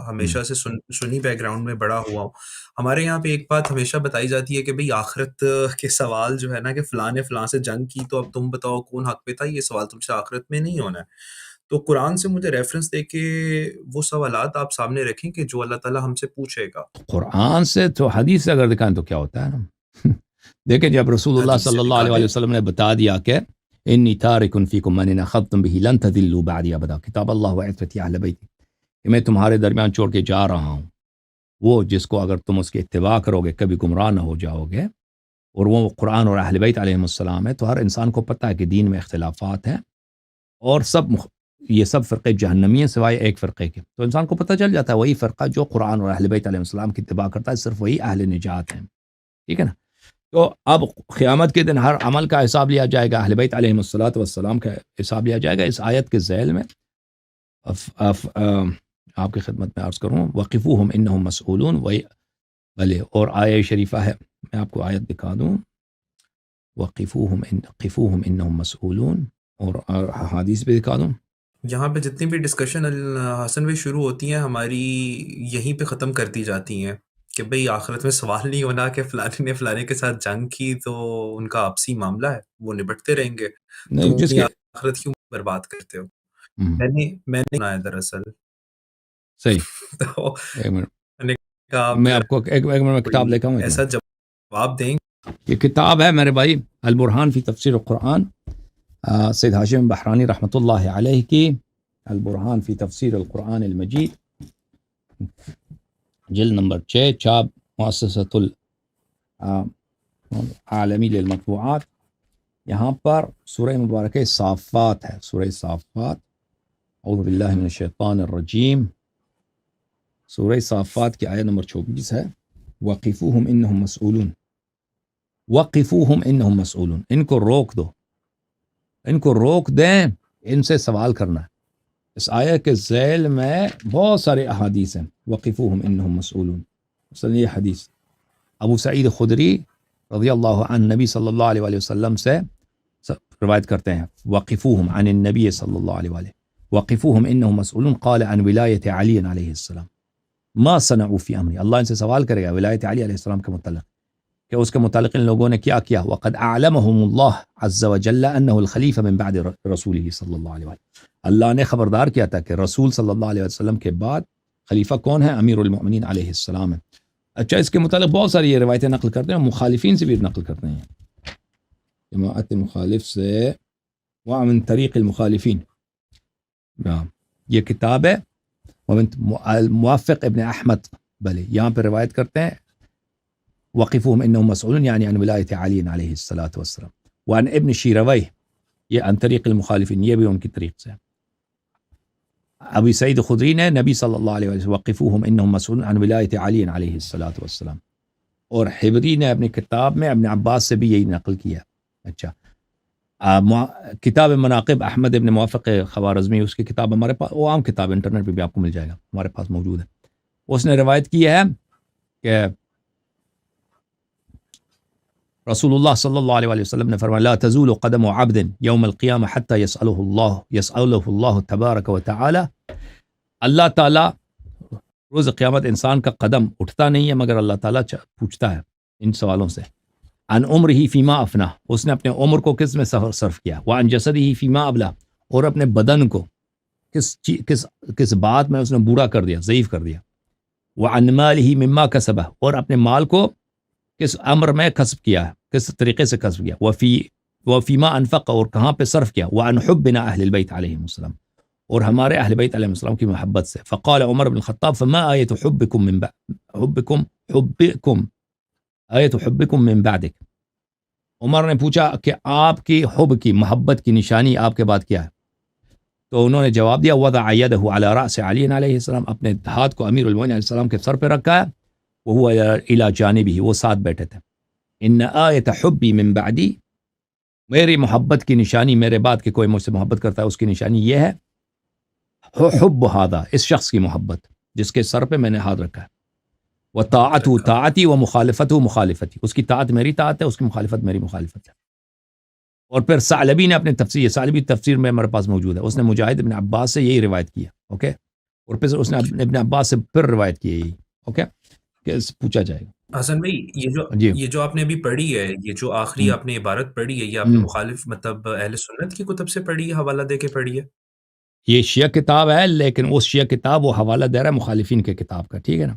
ہمیشہ سے سنی بیک گراؤنڈ میں بڑا ہوا ہوں. ہمارے یہاں پہ ایک بات ہمیشہ بتائی جاتی ہے کہ بھئی آخرت کے سوال جو ہے نا کہ فلاں نے فلاں سے جنگ کی تو اب تم بتاؤ کون حق پہ تھا, یہ سوال تم سے آخرت میں نہیں ہونا ہے. تو قرآن سے مجھے ریفرنس دے کے وہ سوالات آپ سامنے رکھیں کہ جو اللہ تعالیٰ ہم سے پوچھے گا. قرآن سے تو حدیث سے اگر دکھائیں تو کیا ہوتا ہے نا. دیکھیں جب رسول اللہ صلی اللہ علیہ وسلم نے بتا دیا کہ انی تارک فیکم من ان اخذتم به لن تضلوا بعدی ابدا, کتاب اللہ و عترتی اہل بیتی, کہ میں تمہارے درمیان چھوڑ کے جا رہا ہوں وہ جس کو اگر تم اس کی اتباع کرو گے کبھی گمراہ نہ ہو جاؤ گے. اور وہ قرآن اور اہل بیت علیہم السلام ہے. تو ہر انسان کو پتہ ہے کہ دین میں اختلافات ہیں, اور یہ سب فرقے جہنمی ہیں سوائے ایک فرقے کے. تو انسان کو پتہ چل جاتا ہے وہی فرقہ جو قرآن اور اہل بیت علیہ السلام کی اتباع کرتا ہے, صرف وہی اہل نجات ہیں, ٹھیک ہے نا. تو اب قیامت کے دن ہر عمل کا حساب لیا جائے گا, اہل بیت علیہم السلام کا حساب لیا جائے گا. اس آیت کے ذیل میں آپ کی خدمت میں عرض کروں وقفوہم انہم مسئولون بھلے اور آیہ شریفہ ہے، میں آپ کو آیت دکھا دوں، قفوہم انہم مسئولون، اور حدیث بھی دکھا دوں۔ یہاں پہ جتنی بھی ڈسکشن حسن بھائی شروع ہوتی ہیں ہماری یہیں پہ ختم کر دی جاتی ہیں کہ بھئی آخرت میں سوال نہیں ہونا کہ فلانے نے فلانے کے ساتھ جنگ کی تو ان کا آپسی معاملہ ہے، وہ نبٹتے رہیں گے، نہیں تم جس اپنی کے آخرت کیوں برباد کرتے ہو؟ ہم، میں نے سنا ہے دراصل صحیح، تو ایک منٹ میں نے کہا آپ میں ذرا آپ کو ایک منٹ میں کتاب لے کے آؤں، ایک ایسا منٹ۔ جواب دیں۔ یہ کتاب ہے میرے بھائی البرہان فی تفسیر القرآن، سید ہاشم بحرانی رحمۃ اللہ علیہ کی البرہان فی تفسیر القرآن المجید، جلد نمبر 6، چھاپ مؤسسۃ العالمی للمطبوعات۔ یہاں پر سورہ مبارکہ صافات ہے، سورہ صافات، اعوذ باللہ من الشیطان الرجیم، سورہ صافات کی آیت نمبر 24 ہے، وقفوہم انہم مسئولون، وقفوہم انہم مسئولون، ان کو روک دو، ان کو روک دیں، ان سے سوال کرنا ہے۔ اس آیت کے ذیل میں بہت سارے احادیث ہیں، وقفوہم انہم مسئولون، مثلا یہ حدیث ابو سعید خدری رضی اللہ عنہ نبی صلی اللہ علیہ وآلہ وسلم سے روایت کرتے ہیں، وقفوہم عن النبی صلی اللہ علیہ وآلہ، وقفوہم انہم مسئولون قال عن ولایت علی علیہ السلام ما صنعوا فی امری، اللہ ان سے سوال کرے گا ولایت علی علیہ السلام کے متعلق کہ اس کے متعلق ان لوگوں نے کیا کیا، وقد اعلمہم اللہ عز وجل انہ الخلیفہ من بعد رسولہ صلی اللہ علیہ وآلہ، اللہ نے خبردار کیا تھا کہ رسول صلی اللہ علیہ وسلم کے بعد خلیفہ کون ہے؟ امیر المؤمنین علیہ السلام ہے۔ اچھا، اس کے متعلق بہت ساری یہ روایتیں نقل کرتے ہیں، مخالفین سے بھی نقل کرتے ہیں، جماعت مخالف سے ومن طریق المخالفین، یہ کتاب ہے موافق ابن احمد بلی، یہاں پہ روایت کرتے ہیں وقفوہم انہم مسئولون یعنی عن ولایت علی علیہ الصلوۃ والسلام، وعن ابن شیرویہ، یہ عن طریق المخالفین، یہ بھی ان کی طریق سے ہے۔ ابی سعید خدری نے نبی صلی اللہ علیہ وسلم وقفوہم انہم مسئولون عن ولایت علی علیہ الصلوۃ والسلام، اور حبری نے اپنی کتاب میں ابن عباس سے بھی یہی نقل کیا۔ اچھا، کتاب مناقب احمد ابن موافق خوارزمی، اس کی کتاب ہمارے پاس، وہ عام کتاب انٹرنیٹ پہ بھی آپ کو مل جائے گا، ہمارے پاس موجود ہے۔ اس نے روایت کی ہے کہ رسول اللہ صلی اللہ علیہ وسلم نے فرمایا لا تزول قدم عبد یوم القیامہ حتی یسألہ اللہ تبارک و تعالی، اللہ تعالیٰ روز قیامت انسان کا قدم اٹھتا نہیں ہے مگر اللہ تعالیٰ پوچھتا ہے ان سوالوں سے، عن عمرہ فیما افنا، اس نے اپنے عمر کو کس میں صرف کیا، وعن جسدہ فیما ابلا، اور اپنے بدن کو کس بات میں اس نے بوڑھا کر دیا، ضعیف کر دیا، وعن مالہ مما کسبہ، اور اپنے مال کو کس امر میں کسب کیا ہے، کس طریقے سے کسب کیا، وفیما انفق، اور کہاں پہ صرف کیا، وعن حبنا اہل البیت علیہم السلام، اور ہمارے اہل بیت علیہ السلام کی محبت سے۔ فقال عمر بن الخطاب فما آیت حبکم من بعدک، عمر نے پوچھا کہ آپ کی حب کی، محبت کی نشانی آپ کے بعد کیا ہے؟ تو انہوں نے جواب دیا وضع یدہ علی رأس علی علیہ السلام، اپنے ہاتھ کو امیر المؤمنین علیہ السلام کے سر پہ رکھا ہے، وہو الی جانبہ، وہ ساتھ بیٹھے تھے۔ ان آیت حبی من بعدی، میری محبت کی نشانی، میرے بعد کہ کوئی مجھ سے محبت کرتا ہے اس کی نشانی یہ ہے، حب ہذا، اس شخص کی محبت جس کے سر پہ میں نے ہاتھ رکھا ہے، وطاعتہ طاعتی ومخالفتہ مخالفتی، اس کی طاعت میری طاعت ہے، اس کی مخالفت میری مخالفت ہے۔ اور پھر ثعلبی نے اپنے تفسیر، ثعلبی تفسیر میں ہمارے پاس موجود ہے، اس نے مجاہد ابن عباس سے یہی روایت کیا، اوکے، اور پھر اس نے ابن عباس سے پھر روایت کی یہی، اوکے، کہ پوچھا جائے گا۔ حسن بھائی جی، یہ جو آپ نے ابھی پڑھی ہے، یہ جو آخری آپ نے عبارت پڑھی ہے، یہ آپ نے مخالف مطلب اہل سنت کی کتب سے پڑھی ہے، حوالہ دے کے پڑھی ہے؟ یہ شیعہ کتاب ہے، لیکن اس شیعہ کتاب وہ حوالہ دے رہا ہے مخالفین کے کتاب کا، ٹھیک ہے نا؟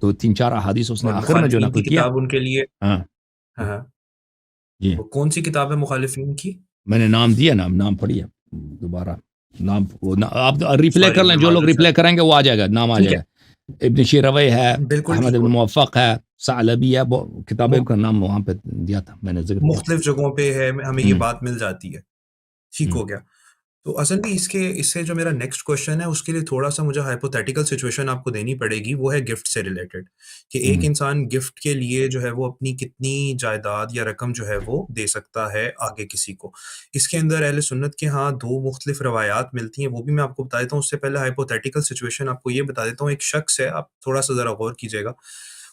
تو 3-4 احادیث اس نے اور آخر میں جو مخالفین نقل کی کیا، کتاب ان کے لیے، ہاں ہاں، جی، وہ کون سی کتاب ہے مخالفین کی؟ میں نے نام دیا، نام پڑھیے دوبارہ، نام آپ ریپلے سوری کر لیں، میں جو لوگ معذرت ریپلے کریں گے وہ آ جائے گا، نام آ ٹھیک جائے ہے، گا، ابن شیروی ہے، بالکل احمد ٹھیک ابن ہو، موفق ہے، ثعلبی ہے، کتابیں کا نام وہاں پہ دیا تھا، میں نے ذکر کیا۔ مختلف جگہوں پہ ہے، ہمیں یہ بات مل جاتی ہے، ٹھیک ہو گیا۔ تو حسن بھی اس سے جو میرا نیکسٹ کوشچن ہے اس کے لیے تھوڑا سا مجھے ہائپوتھیٹیکل سچویشن آپ کو دینی پڑے گی، وہ ہے گفٹ سے ریلیٹڈ، کہ ایک ہوں، انسان گفٹ کے لیے جو ہے وہ اپنی کتنی جائیداد یا رقم جو ہے وہ دے سکتا ہے آگے کسی کو۔ اس کے اندر اہل سنت کے ہاں دو مختلف روایات ملتی ہیں، وہ بھی میں آپ کو بتا دیتا ہوں۔ اس سے پہلے ہائپوتھیٹیکل سچویشن آپ کو یہ بتا دیتا ہوں۔ ایک شخص ہے، آپ تھوڑا سا ذرا غور کیجیے گا،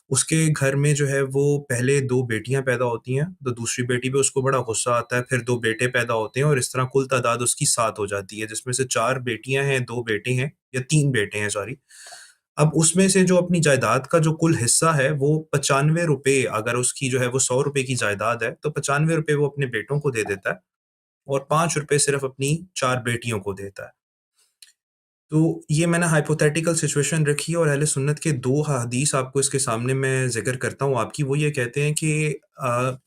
اس کے گھر میں جو ہے وہ پہلے 2 بیٹیاں پیدا ہوتی ہیں، تو دوسری بیٹی پہ اس کو بڑا غصہ آتا ہے، پھر 2 بیٹے پیدا ہوتے ہیں اور اس طرح کل تعداد اس کی 7 ہو جاتی ہے، جس میں سے 4 بیٹیاں ہیں، 2 بیٹے ہیں، یا 3 بیٹے ہیں سوری۔ اب اس میں سے جو اپنی جائیداد کا جو کل حصہ ہے وہ 95 روپے، اگر اس کی جو ہے وہ 100 روپے کی جائیداد ہے تو 95 روپے وہ اپنے بیٹوں کو دے دیتا ہے اور 5 روپے صرف اپنی 4 بیٹیوں کو دیتا ہے۔ تو یہ میں نے ہائپوتھیٹیکل سچویشن رکھی ہے، اور اہل سنت کے 2 حدیث آپ کو اس کے سامنے میں ذکر کرتا ہوں آپ کی۔ وہ یہ کہتے ہیں کہ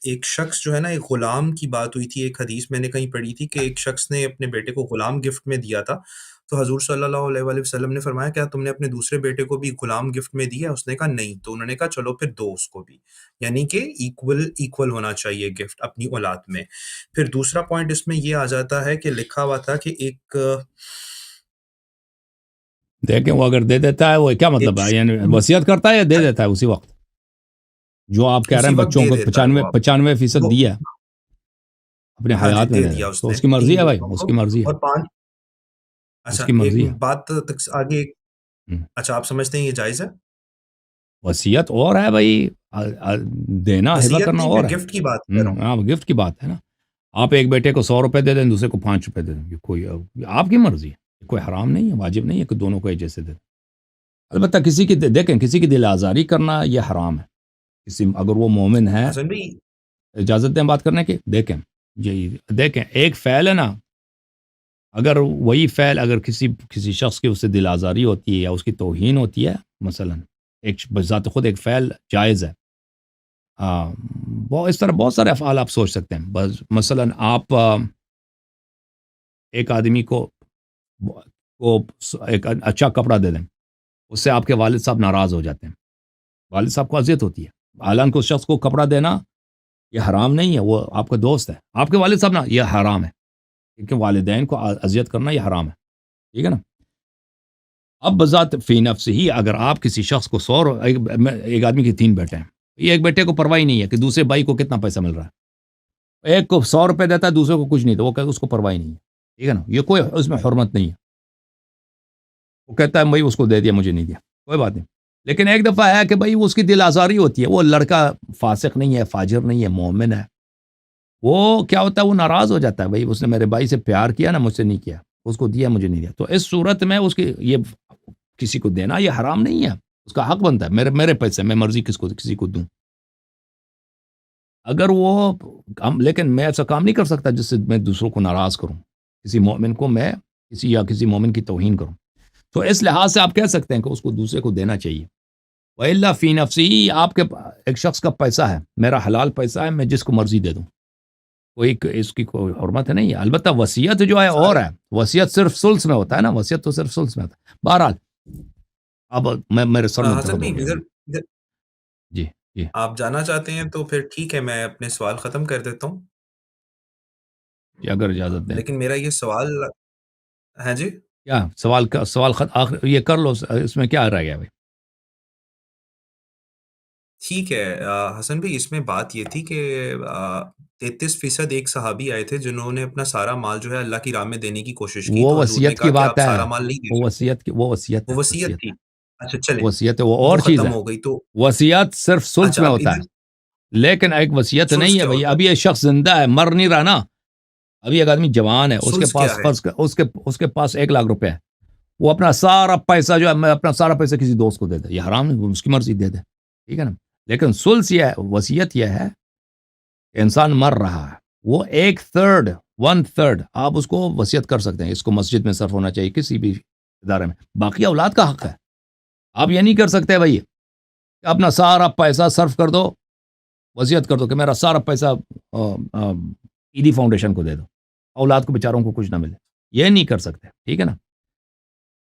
ایک شخص جو ہے نا، ایک غلام کی بات ہوئی تھی، ایک حدیث میں نے کہیں پڑھی تھی کہ ایک شخص نے اپنے بیٹے کو غلام گفٹ میں دیا تھا، تو حضور صلی اللہ علیہ وآلہ وسلم نے فرمایا کیا تم نے اپنے دوسرے بیٹے کو بھی غلام گفٹ میں دیا؟ اس نے کہا نہیں، تو انہوں نے کہا چلو پھر دو اس کو بھی، یعنی کہ ایکول ہونا چاہیے گفٹ اپنی اولاد میں۔ پھر دوسرا پوائنٹ اس میں یہ آ جاتا ہے کہ لکھا ہوا تھا کہ ایک دیکھیں وہ اگر دے دیتا ہے وہ کیا مطلب ہے، یعنی وصیت کرتا ہے یا دے دیتا ہے اسی وقت؟ جو آپ کہہ رہے اسی ہیں وقت بچوں دے کو دیتا ہے وہ آپ 95% وہ دیا ہے اپنے ہاں جی، حیات میں دے دے دیا رہے، اس تو نے اس کی مرضی 3 ہے بھائی، بیٹوں اس کو کی مرضی ہے، اور 5۔ اس اچھا کی ایک مرضی ہے۔ بات تک آگے، ہوں، اچھا آپ سمجھتے ہیں یہ جائز ہے؟ وصیت اور ہے بھائی، دینا ہبہ وصیت کرنا نہیں، اور میں ہے۔ گفٹ کی بات کر رہا ہوں۔ ہاں گفٹ کی بات ہے نا، آپ ایک بیٹے کو 100 روپے دے دیں، دوسرے کو 5 روپے دے دیں، یہ کوئی آپ کی مرضی ہے، کوئی حرام نہیں ہے، واجب نہیں ہے کہ دونوں کو ایک جیسے دے دیں۔ البتہ کسی کی دیکھیں، کسی کی دل آزاری کرنا یہ حرام ہے، کسی اگر وہ مومن ہے، حسن بھائی، اجازت دیں بات کرنے کی، دیکھیں یہ دیکھیں ایک فعل ہے نا، اگر وہی فعل اگر کسی شخص کی اس سے دل آزاری ہوتی ہے یا اس کی توہین ہوتی ہے، مثلا ایک بذات خود ایک فعل جائز ہے، ہاں، وہ اس طرح بہت سارے افعال آپ سوچ سکتے ہیں، بس مثلا آپ ایک آدمی کو ایک اچھا کپڑا دے دیں، اس سے آپ کے والد صاحب ناراض ہو جاتے ہیں، والد صاحب کو اذیت ہوتی ہے، حالانکہ اس شخص کو کپڑا دینا یہ حرام نہیں ہے، وہ آپ کا دوست ہے، آپ کے والد صاحب نا یہ حرام ہے، کیونکہ والدین کو اذیت کرنا یہ حرام ہے، ٹھیک ہے نا۔ اب بذات فی نفس ہی اگر آپ کسی شخص کو ایک آدمی کے 3 بیٹے ہیں، یہ ایک بیٹے کو پرواہ ہی نہیں ہے کہ دوسرے بھائی کو کتنا پیسہ مل رہا ہے، ایک کو 100 روپے دیتا ہے، دوسرے کو کچھ نہیں، تو وہ اس کو پرواہ ہی نہیں ہے، ٹھیک ہے نا، یہ کوئی اس میں حرمت نہیں ہے، وہ کہتا ہے بھائی اس کو دے دیا مجھے نہیں دیا، کوئی بات نہیں۔ لیکن ایک دفعہ ہے کہ بھائی اس کی دل آزاری ہوتی ہے، وہ لڑکا فاسق نہیں ہے، فاجر نہیں ہے، مومن ہے، وہ کیا ہوتا ہے، وہ ناراض ہو جاتا ہے، بھائی اس نے میرے بھائی سے پیار کیا نا، مجھ سے نہیں کیا، اس کو دیا مجھے نہیں دیا، تو اس صورت میں اس کی یہ کسی کو دینا یہ حرام نہیں ہے، اس کا حق بنتا ہے، میرے پیسے میں مرضی کسی کو دوں، اگر وہ لیکن میں ایسا کام نہیں کر سکتا جس سے میں دوسروں کو ناراض کروں، کسی مومن کو میں کسی مومن کی توہین کروں، تو اس لحاظ سے آپ کہہ سکتے ہیں کہ اس کو دوسرے کو دینا چاہیے۔ وَإِلَّا فِي نَفْسِهِ، آپ کے ایک شخص کا پیسہ ہے، میرا حلال پیسہ ہے، میں جس کو مرضی دے دوں، اس کی کوئی حرمت نہیں ہے، البتہ وصیت جو ہے اور سارے ہے، وصیت صرف ثلث میں ہوتا ہے نا، وصیت تو صرف ثلث میں ہوتا ہے، بہرحال اب میرے سر میں حسن درد بھائی، ہو گیا ادھر جی، ادھر جی جی، آپ جانا چاہتے ہیں تو پھر ٹھیک ہے، میں اپنے سوال ختم کر دیتا ہوں۔ جی اگر اجازت دیں، لیکن میرا یہ سوال، ہاں جی، کیا سوال آخر یہ کر لو، اس میں کیا رہ گیا بھائی؟ ٹھیک ہے۔ حسن بھائی، اس میں بات یہ تھی کہ 33% ایک صحابی آئے تھے جنہوں نے اپنا سارا مال جو ہے اللہ کی راہ میں دینے کی کوشش کی، وہ تو حضور نے وصیت کہا کی کہ بات آپ ہے، سارا مال نہیں دے وہ سکتے، وصیت کی، وہ وصیت ہے، وہ وصیت وصیت تھی۔ ہے، اچھا چلیں، وصیت ہے، وہ اور وہ چیز ختم ہے، ہو گئی تو وصیت صرف ثلث اچھا میں اب ہوتا ادھر ہے، لیکن ایک وصیت سلس نہیں ہے کیا بھائی، ہوتا ابھی یہ شخص زندہ ہے، مر نہیں رہا نا، ابھی ایک آدمی جوان ہے، ہے؟ اس کے سلس کیا پاس ہے؟ فرض اس کے پاس 1,00,000 روپے ہے، وہ اپنا سارا پیسہ جو ہے، میں اپنا سارا پیسہ کسی دوست کو دے دے، یہ حرام نہیں، اس کی مرضی دے دے، ٹھیک ہے نا، لیکن ثلث یہ ہے، وصیت یہ ہے کہ انسان مر رہا ہے، وہ 1/3 1/3 آپ اس کو وصیت کر سکتے ہیں، اس کو مسجد میں صرف ہونا چاہیے، کسی بھی ادارے میں، باقی اولاد کا حق ہے، آپ یہ نہیں کر سکتے بھائی کہ اپنا سارا پیسہ صرف کر دو، وصیت کر دو کہ میرا سارا پیسہ ایدی فاؤنڈیشن کو دے دو، اولاد کو بیچاروں کو کچھ نہ ملے، یہ نہیں کر سکتے، ٹھیک ہے نا،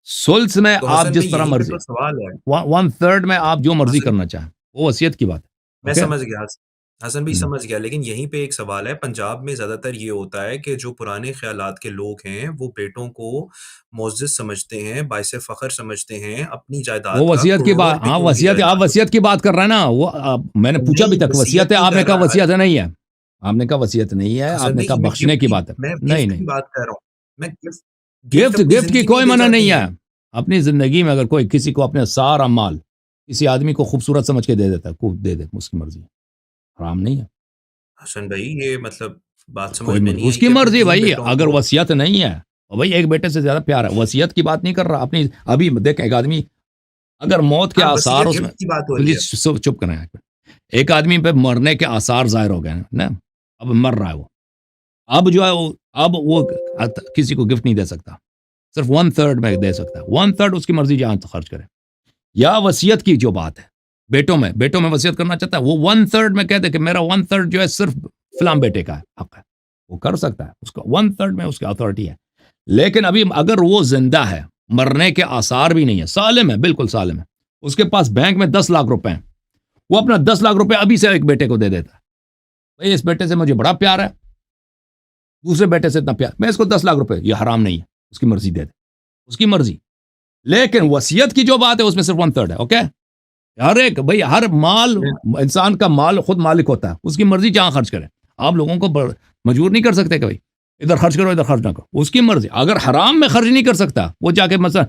سلس میں تو آپ حسن جس بھائی طرح یہیں پہ مرضی، تو سوال ہے۔ 1/3 میں آپ جو مرضی حسن کرنا چاہیں، وہ وصیت کی بات ہے، میں اوکے، سمجھ گیا، حسن بھائی سمجھ گیا، لیکن یہیں پہ ایک سوال ہے، پنجاب میں زیادہ تر یہ ہوتا ہے کہ جو پرانے خیالات کے لوگ ہیں وہ بیٹوں کو معزز سمجھتے ہیں، باعث فخر سمجھتے ہیں، اپنی جائیداد وہ کا وصیت کی کروڑوں بات، روپے ہاں کی ان کی وصیت، آپ جائیداد ہوتی وصیت کی بات کر رہے ہیں نا، وہ میں نے ہے۔ پوچھا بھی نہیں تک وصیت وصیت ہے، نہیں آپ نے کر کہا رہا وصیت نہیں ہے، آپ نے کہا وصیت نہیں ہے، آپ حسن نے کہا بھائی، میں بخشنے گفٹ کی کی بات ہے، میں نہیں گفٹ نہیں، کی بات کر رہا ہوں، میں گفٹ گفٹ گفٹ اپنی گفٹ کی زندگی میں کوئی ہی دے منع نہیں جاتے ہے، ہیں۔ اپنی زندگی میں اگر کوئی کسی کو اپنے سارا مال کسی آدمی کو خوبصورت سمجھ کے دے دیتا ہے، کو دے دے، اس کی مرضی ہے، حرام نہیں ہے، حسن بھائی یہ مطلب بات سمجھ کوئی میں نہیں اس آئی کی کہ اپنے مرضی 3 بھائی، بیٹوں اگر کو وصیت نہیں ہے اور بھائی ایک بیٹے سے زیادہ پیار ہے، وصیت کی بات نہیں کر رہا اپنی، ابھی دیکھ ایک آدمی اگر موت کے ہاں، بس آثار یہ اس میں، گفٹ کی بات ہو رہی ہے۔ پلیز چپ کریں، ایک آدمی پہ مرنے کے آثار ظاہر ہو گئے ہیں نا، اب مر رہا ہے وہ، اب جو ہے اب وہ کسی کو گفٹ نہیں دے سکتا، صرف 1/3 میں دے سکتا ہے، 1/3 اس کی مرضی جہاں خرچ کرے، یا وصیت کی جو بات ہے بیٹوں میں وصیت کرنا چاہتا ہے، وہ 1/3 میں کہتے کہ میرا 1/3 جو ہے صرف فلاں بیٹے کا ہے، حق ہے، وہ کر سکتا ہے، اس کو 1/3 میں اس کی اتھارٹی ہے، لیکن ابھی اگر وہ زندہ ہے، مرنے کے آثار بھی نہیں ہے، سالم ہے، بالکل سالم ہے، اس کے پاس بینک میں 10 لاکھ روپے ہیں، وہ اپنا 10 لاکھ روپے ابھی سے ایک بیٹے کو دے دیتا ہے، بھائی اس بیٹے سے مجھے بڑا پیار ہے، دوسرے بیٹے سے اتنا پیار، میں اس کو 10 لاکھ روپے، یہ حرام نہیں ہے، اس کی مرضی دے دے، اس کی مرضی، لیکن وصیت کی جو بات ہے اس میں صرف 1/3 ہے، اوکے، ہر ایک بھائی ہر مال، میں انسان کا مال خود مالک ہوتا ہے، اس کی مرضی جہاں خرچ کرے، آپ لوگوں کو مجبور نہیں کر سکتے کہ بھائی ادھر خرچ کرو ادھر خرچ نہ کرو، اس کی مرضی، اگر حرام میں خرچ نہیں کر سکتا، وہ جا کے مثلا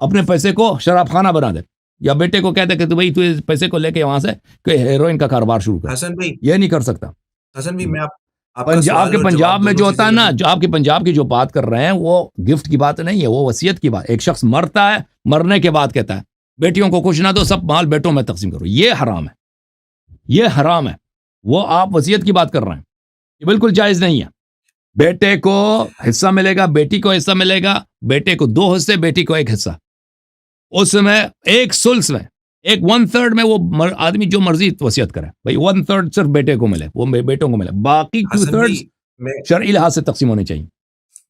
اپنے پیسے کو شراب خانہ بنا دے، یا بیٹے کو کہتے کہ تو بھائی تو اس پیسے کو لے کے وہاں سے کہ ہیروئن کا کاروبار شروع کر، حسن بھائی یہ نہیں کر سکتا۔ حسن بھائی میں آپ کا آپ سوال کے اور پنجاب جواب میں دونوں جو ہوتا چیزیں ہے میں نا، جو آپ کے پنجاب کی جو بات کر رہے ہیں وہ گفٹ کی بات نہیں ہے، وہ وصیت کی بات، ایک شخص مرتا ہے، مرنے کے بعد کہتا ہے بیٹیوں کو کچھ نہ دو، سب مال بیٹوں میں تقسیم کرو، یہ حرام ہے، یہ حرام ہے، وہ آپ وصیت کی بات کر رہے ہیں، یہ بالکل جائز نہیں ہے، بیٹے کو حصہ ملے گا، بیٹی کو حصہ ملے گا، بیٹے کو 2 حصے، بیٹی کو 1 حصہ، اس میں 1/3 میں، 1/3 میں وہ آدمی جو مرضی وصیت کرے، بھائی 1/3 صرف بیٹے کو ملے، وہ بیٹوں کو ملے، باقی حسن 2/3 بھائی میں شرعی لحاظ سے تقسیم ہونے چاہیے۔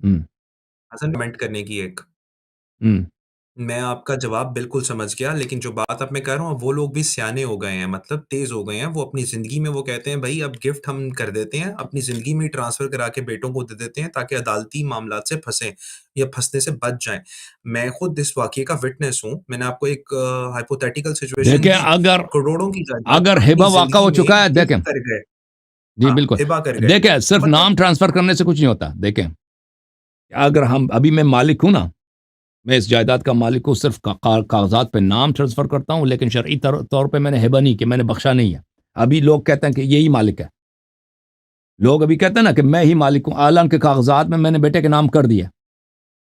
ہوں حسن کمنٹ کرنے کی ایک ہوں میں آپ کا جواب بالکل سمجھ گیا، لیکن جو بات اب میں کہہ رہا ہوں وہ لوگ بھی سیانے ہو گئے ہیں، مطلب تیز ہو گئے ہیں، وہ اپنی زندگی میں وہ کہتے ہیں بھائی اب گفٹ ہم کر دیتے ہیں، اپنی زندگی میں ٹرانسفر کرا کے بیٹوں کو دے دیتے ہیں تاکہ عدالتی معاملات سے پھنسیں یا پھنسنے سے بچ جائیں۔ میں خود اس واقعے کا وٹنس ہوں، میں نے آپ کو ایک ہائپوتھیٹیکل سچویشن دیکھیں، دی، کروڑوں کی جائیداد اگر اپنی ہبہ واقع زندگی ہو میں چکا ہے، دیکھیں، گفٹ کر گئے، جی ہاں بالکل، ہبا کر گئے، دیکھیں صرف مطلب نام ٹرانسفر کرنے سے کچھ نہیں ہوتا، دیکھیں اگر ہم ابھی میں مالک ہوں نا، میں اس جائیداد کا مالک ہوں، صرف کاغذات پہ نام ٹرانسفر کرتا ہوں، لیکن شرعی طور پہ میں نے ہبہ نہیں کہ میں نے بخشا نہیں ہے، ابھی لوگ کہتے ہیں کہ یہی مالک ہے، لوگ ابھی کہتے ہیں نا کہ میں ہی مالک ہوں، اعلان کے کاغذات میں نے بیٹے کے نام کر دیا،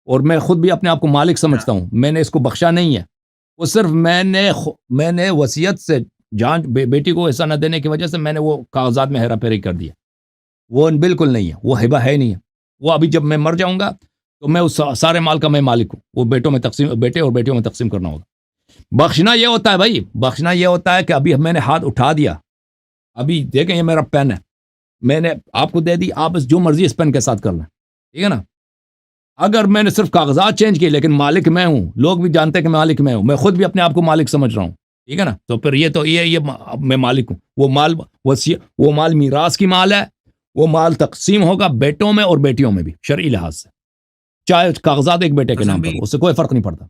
اور میں خود بھی اپنے آپ کو مالک سمجھتا ہوں، میں نے اس کو بخشا نہیں ہے، وہ صرف میں نے وصیت سے جان بیٹی کو حصہ نہ دینے کی وجہ سے میں نے وہ کاغذات میں ہیرا پھیری کر دیا، وہ بالکل نہیں ہے، وہ ہبہ ہے نہیں ہے، وہ ابھی جب میں مر جاؤں گا تو میں اس سارے مال کا میں مالک ہوں، وہ بیٹوں میں تقسیم، بیٹے اور بیٹیوں میں تقسیم کرنا ہوگا۔ بخشنا یہ ہوتا ہے بھائی، بخشنا یہ ہوتا ہے کہ ابھی میں نے ہاتھ اٹھا دیا، ابھی دیکھیں یہ میرا پین ہے، میں نے آپ کو دے دی، آپ جو مرضی اس پین کے ساتھ کر لیں، ٹھیک ہے نا، اگر میں نے صرف کاغذات چینج کیے لیکن مالک میں ہوں، لوگ بھی جانتے ہیں کہ مالک میں ہوں، میں خود بھی اپنے آپ کو مالک سمجھ رہا ہوں، ٹھیک ہے نا، تو پھر یہ میں مالک ہوں، وہ مال میراث کی مال ہے، وہ مال تقسیم ہوگا بیٹوں میں اور بیٹیوں میں بھی شرعی لحاظ سے، چاہے کاغذات ایک بیٹے کے حسن نام پر بھائی ہو، اس سے کوئی فرق نہیں پڑتا۔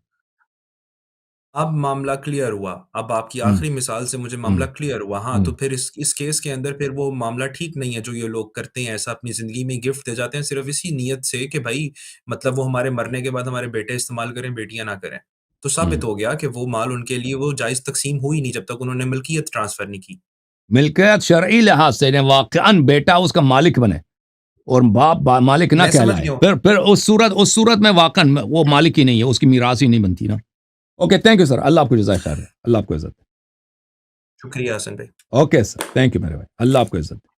اب معاملہ کلیئر ہوا، اب آپ کی ہوں آخری مثال سے مجھے ہوں معاملہ کلیئر ہوا، ہاں ہوں تو پھر اس کیس کے اندر پھر وہ معاملہ ٹھیک نہیں ہے جو یہ لوگ کرتے ہیں ایسا، اپنی زندگی میں گفٹ دے جاتے ہیں صرف اسی نیت سے کہ بھائی مطلب وہ ہمارے مرنے کے بعد ہمارے بیٹے استعمال کریں، بیٹیاں نہ کریں، تو ہوں ثابت ہو گیا کہ وہ مال ان کے لیے وہ جائز تقسیم ہوئی نہیں جب تک انہوں نے ملکیت ٹرانسفر نہیں کی۔ ملکیت شرعی لحاظ سے یعنی واقعاً بیٹا اس کا مالک بنے اور باپ مالک نہ میں سمجھ کہلائے، گیا ہوں، پھر اس صورت میں واقعاً وہ مالک ہی نہیں ہے، اس کی میراث ہی نہیں بنتی نا۔ اوکے، تھینک یو سر، اللہ آپ کو جزائے خیر ہے، اللہ آپ کو عزت، شکریہ حسن بھائی۔ اوکے سر، تھینک یو میرے بھائی، اللہ آپ کو عزت۔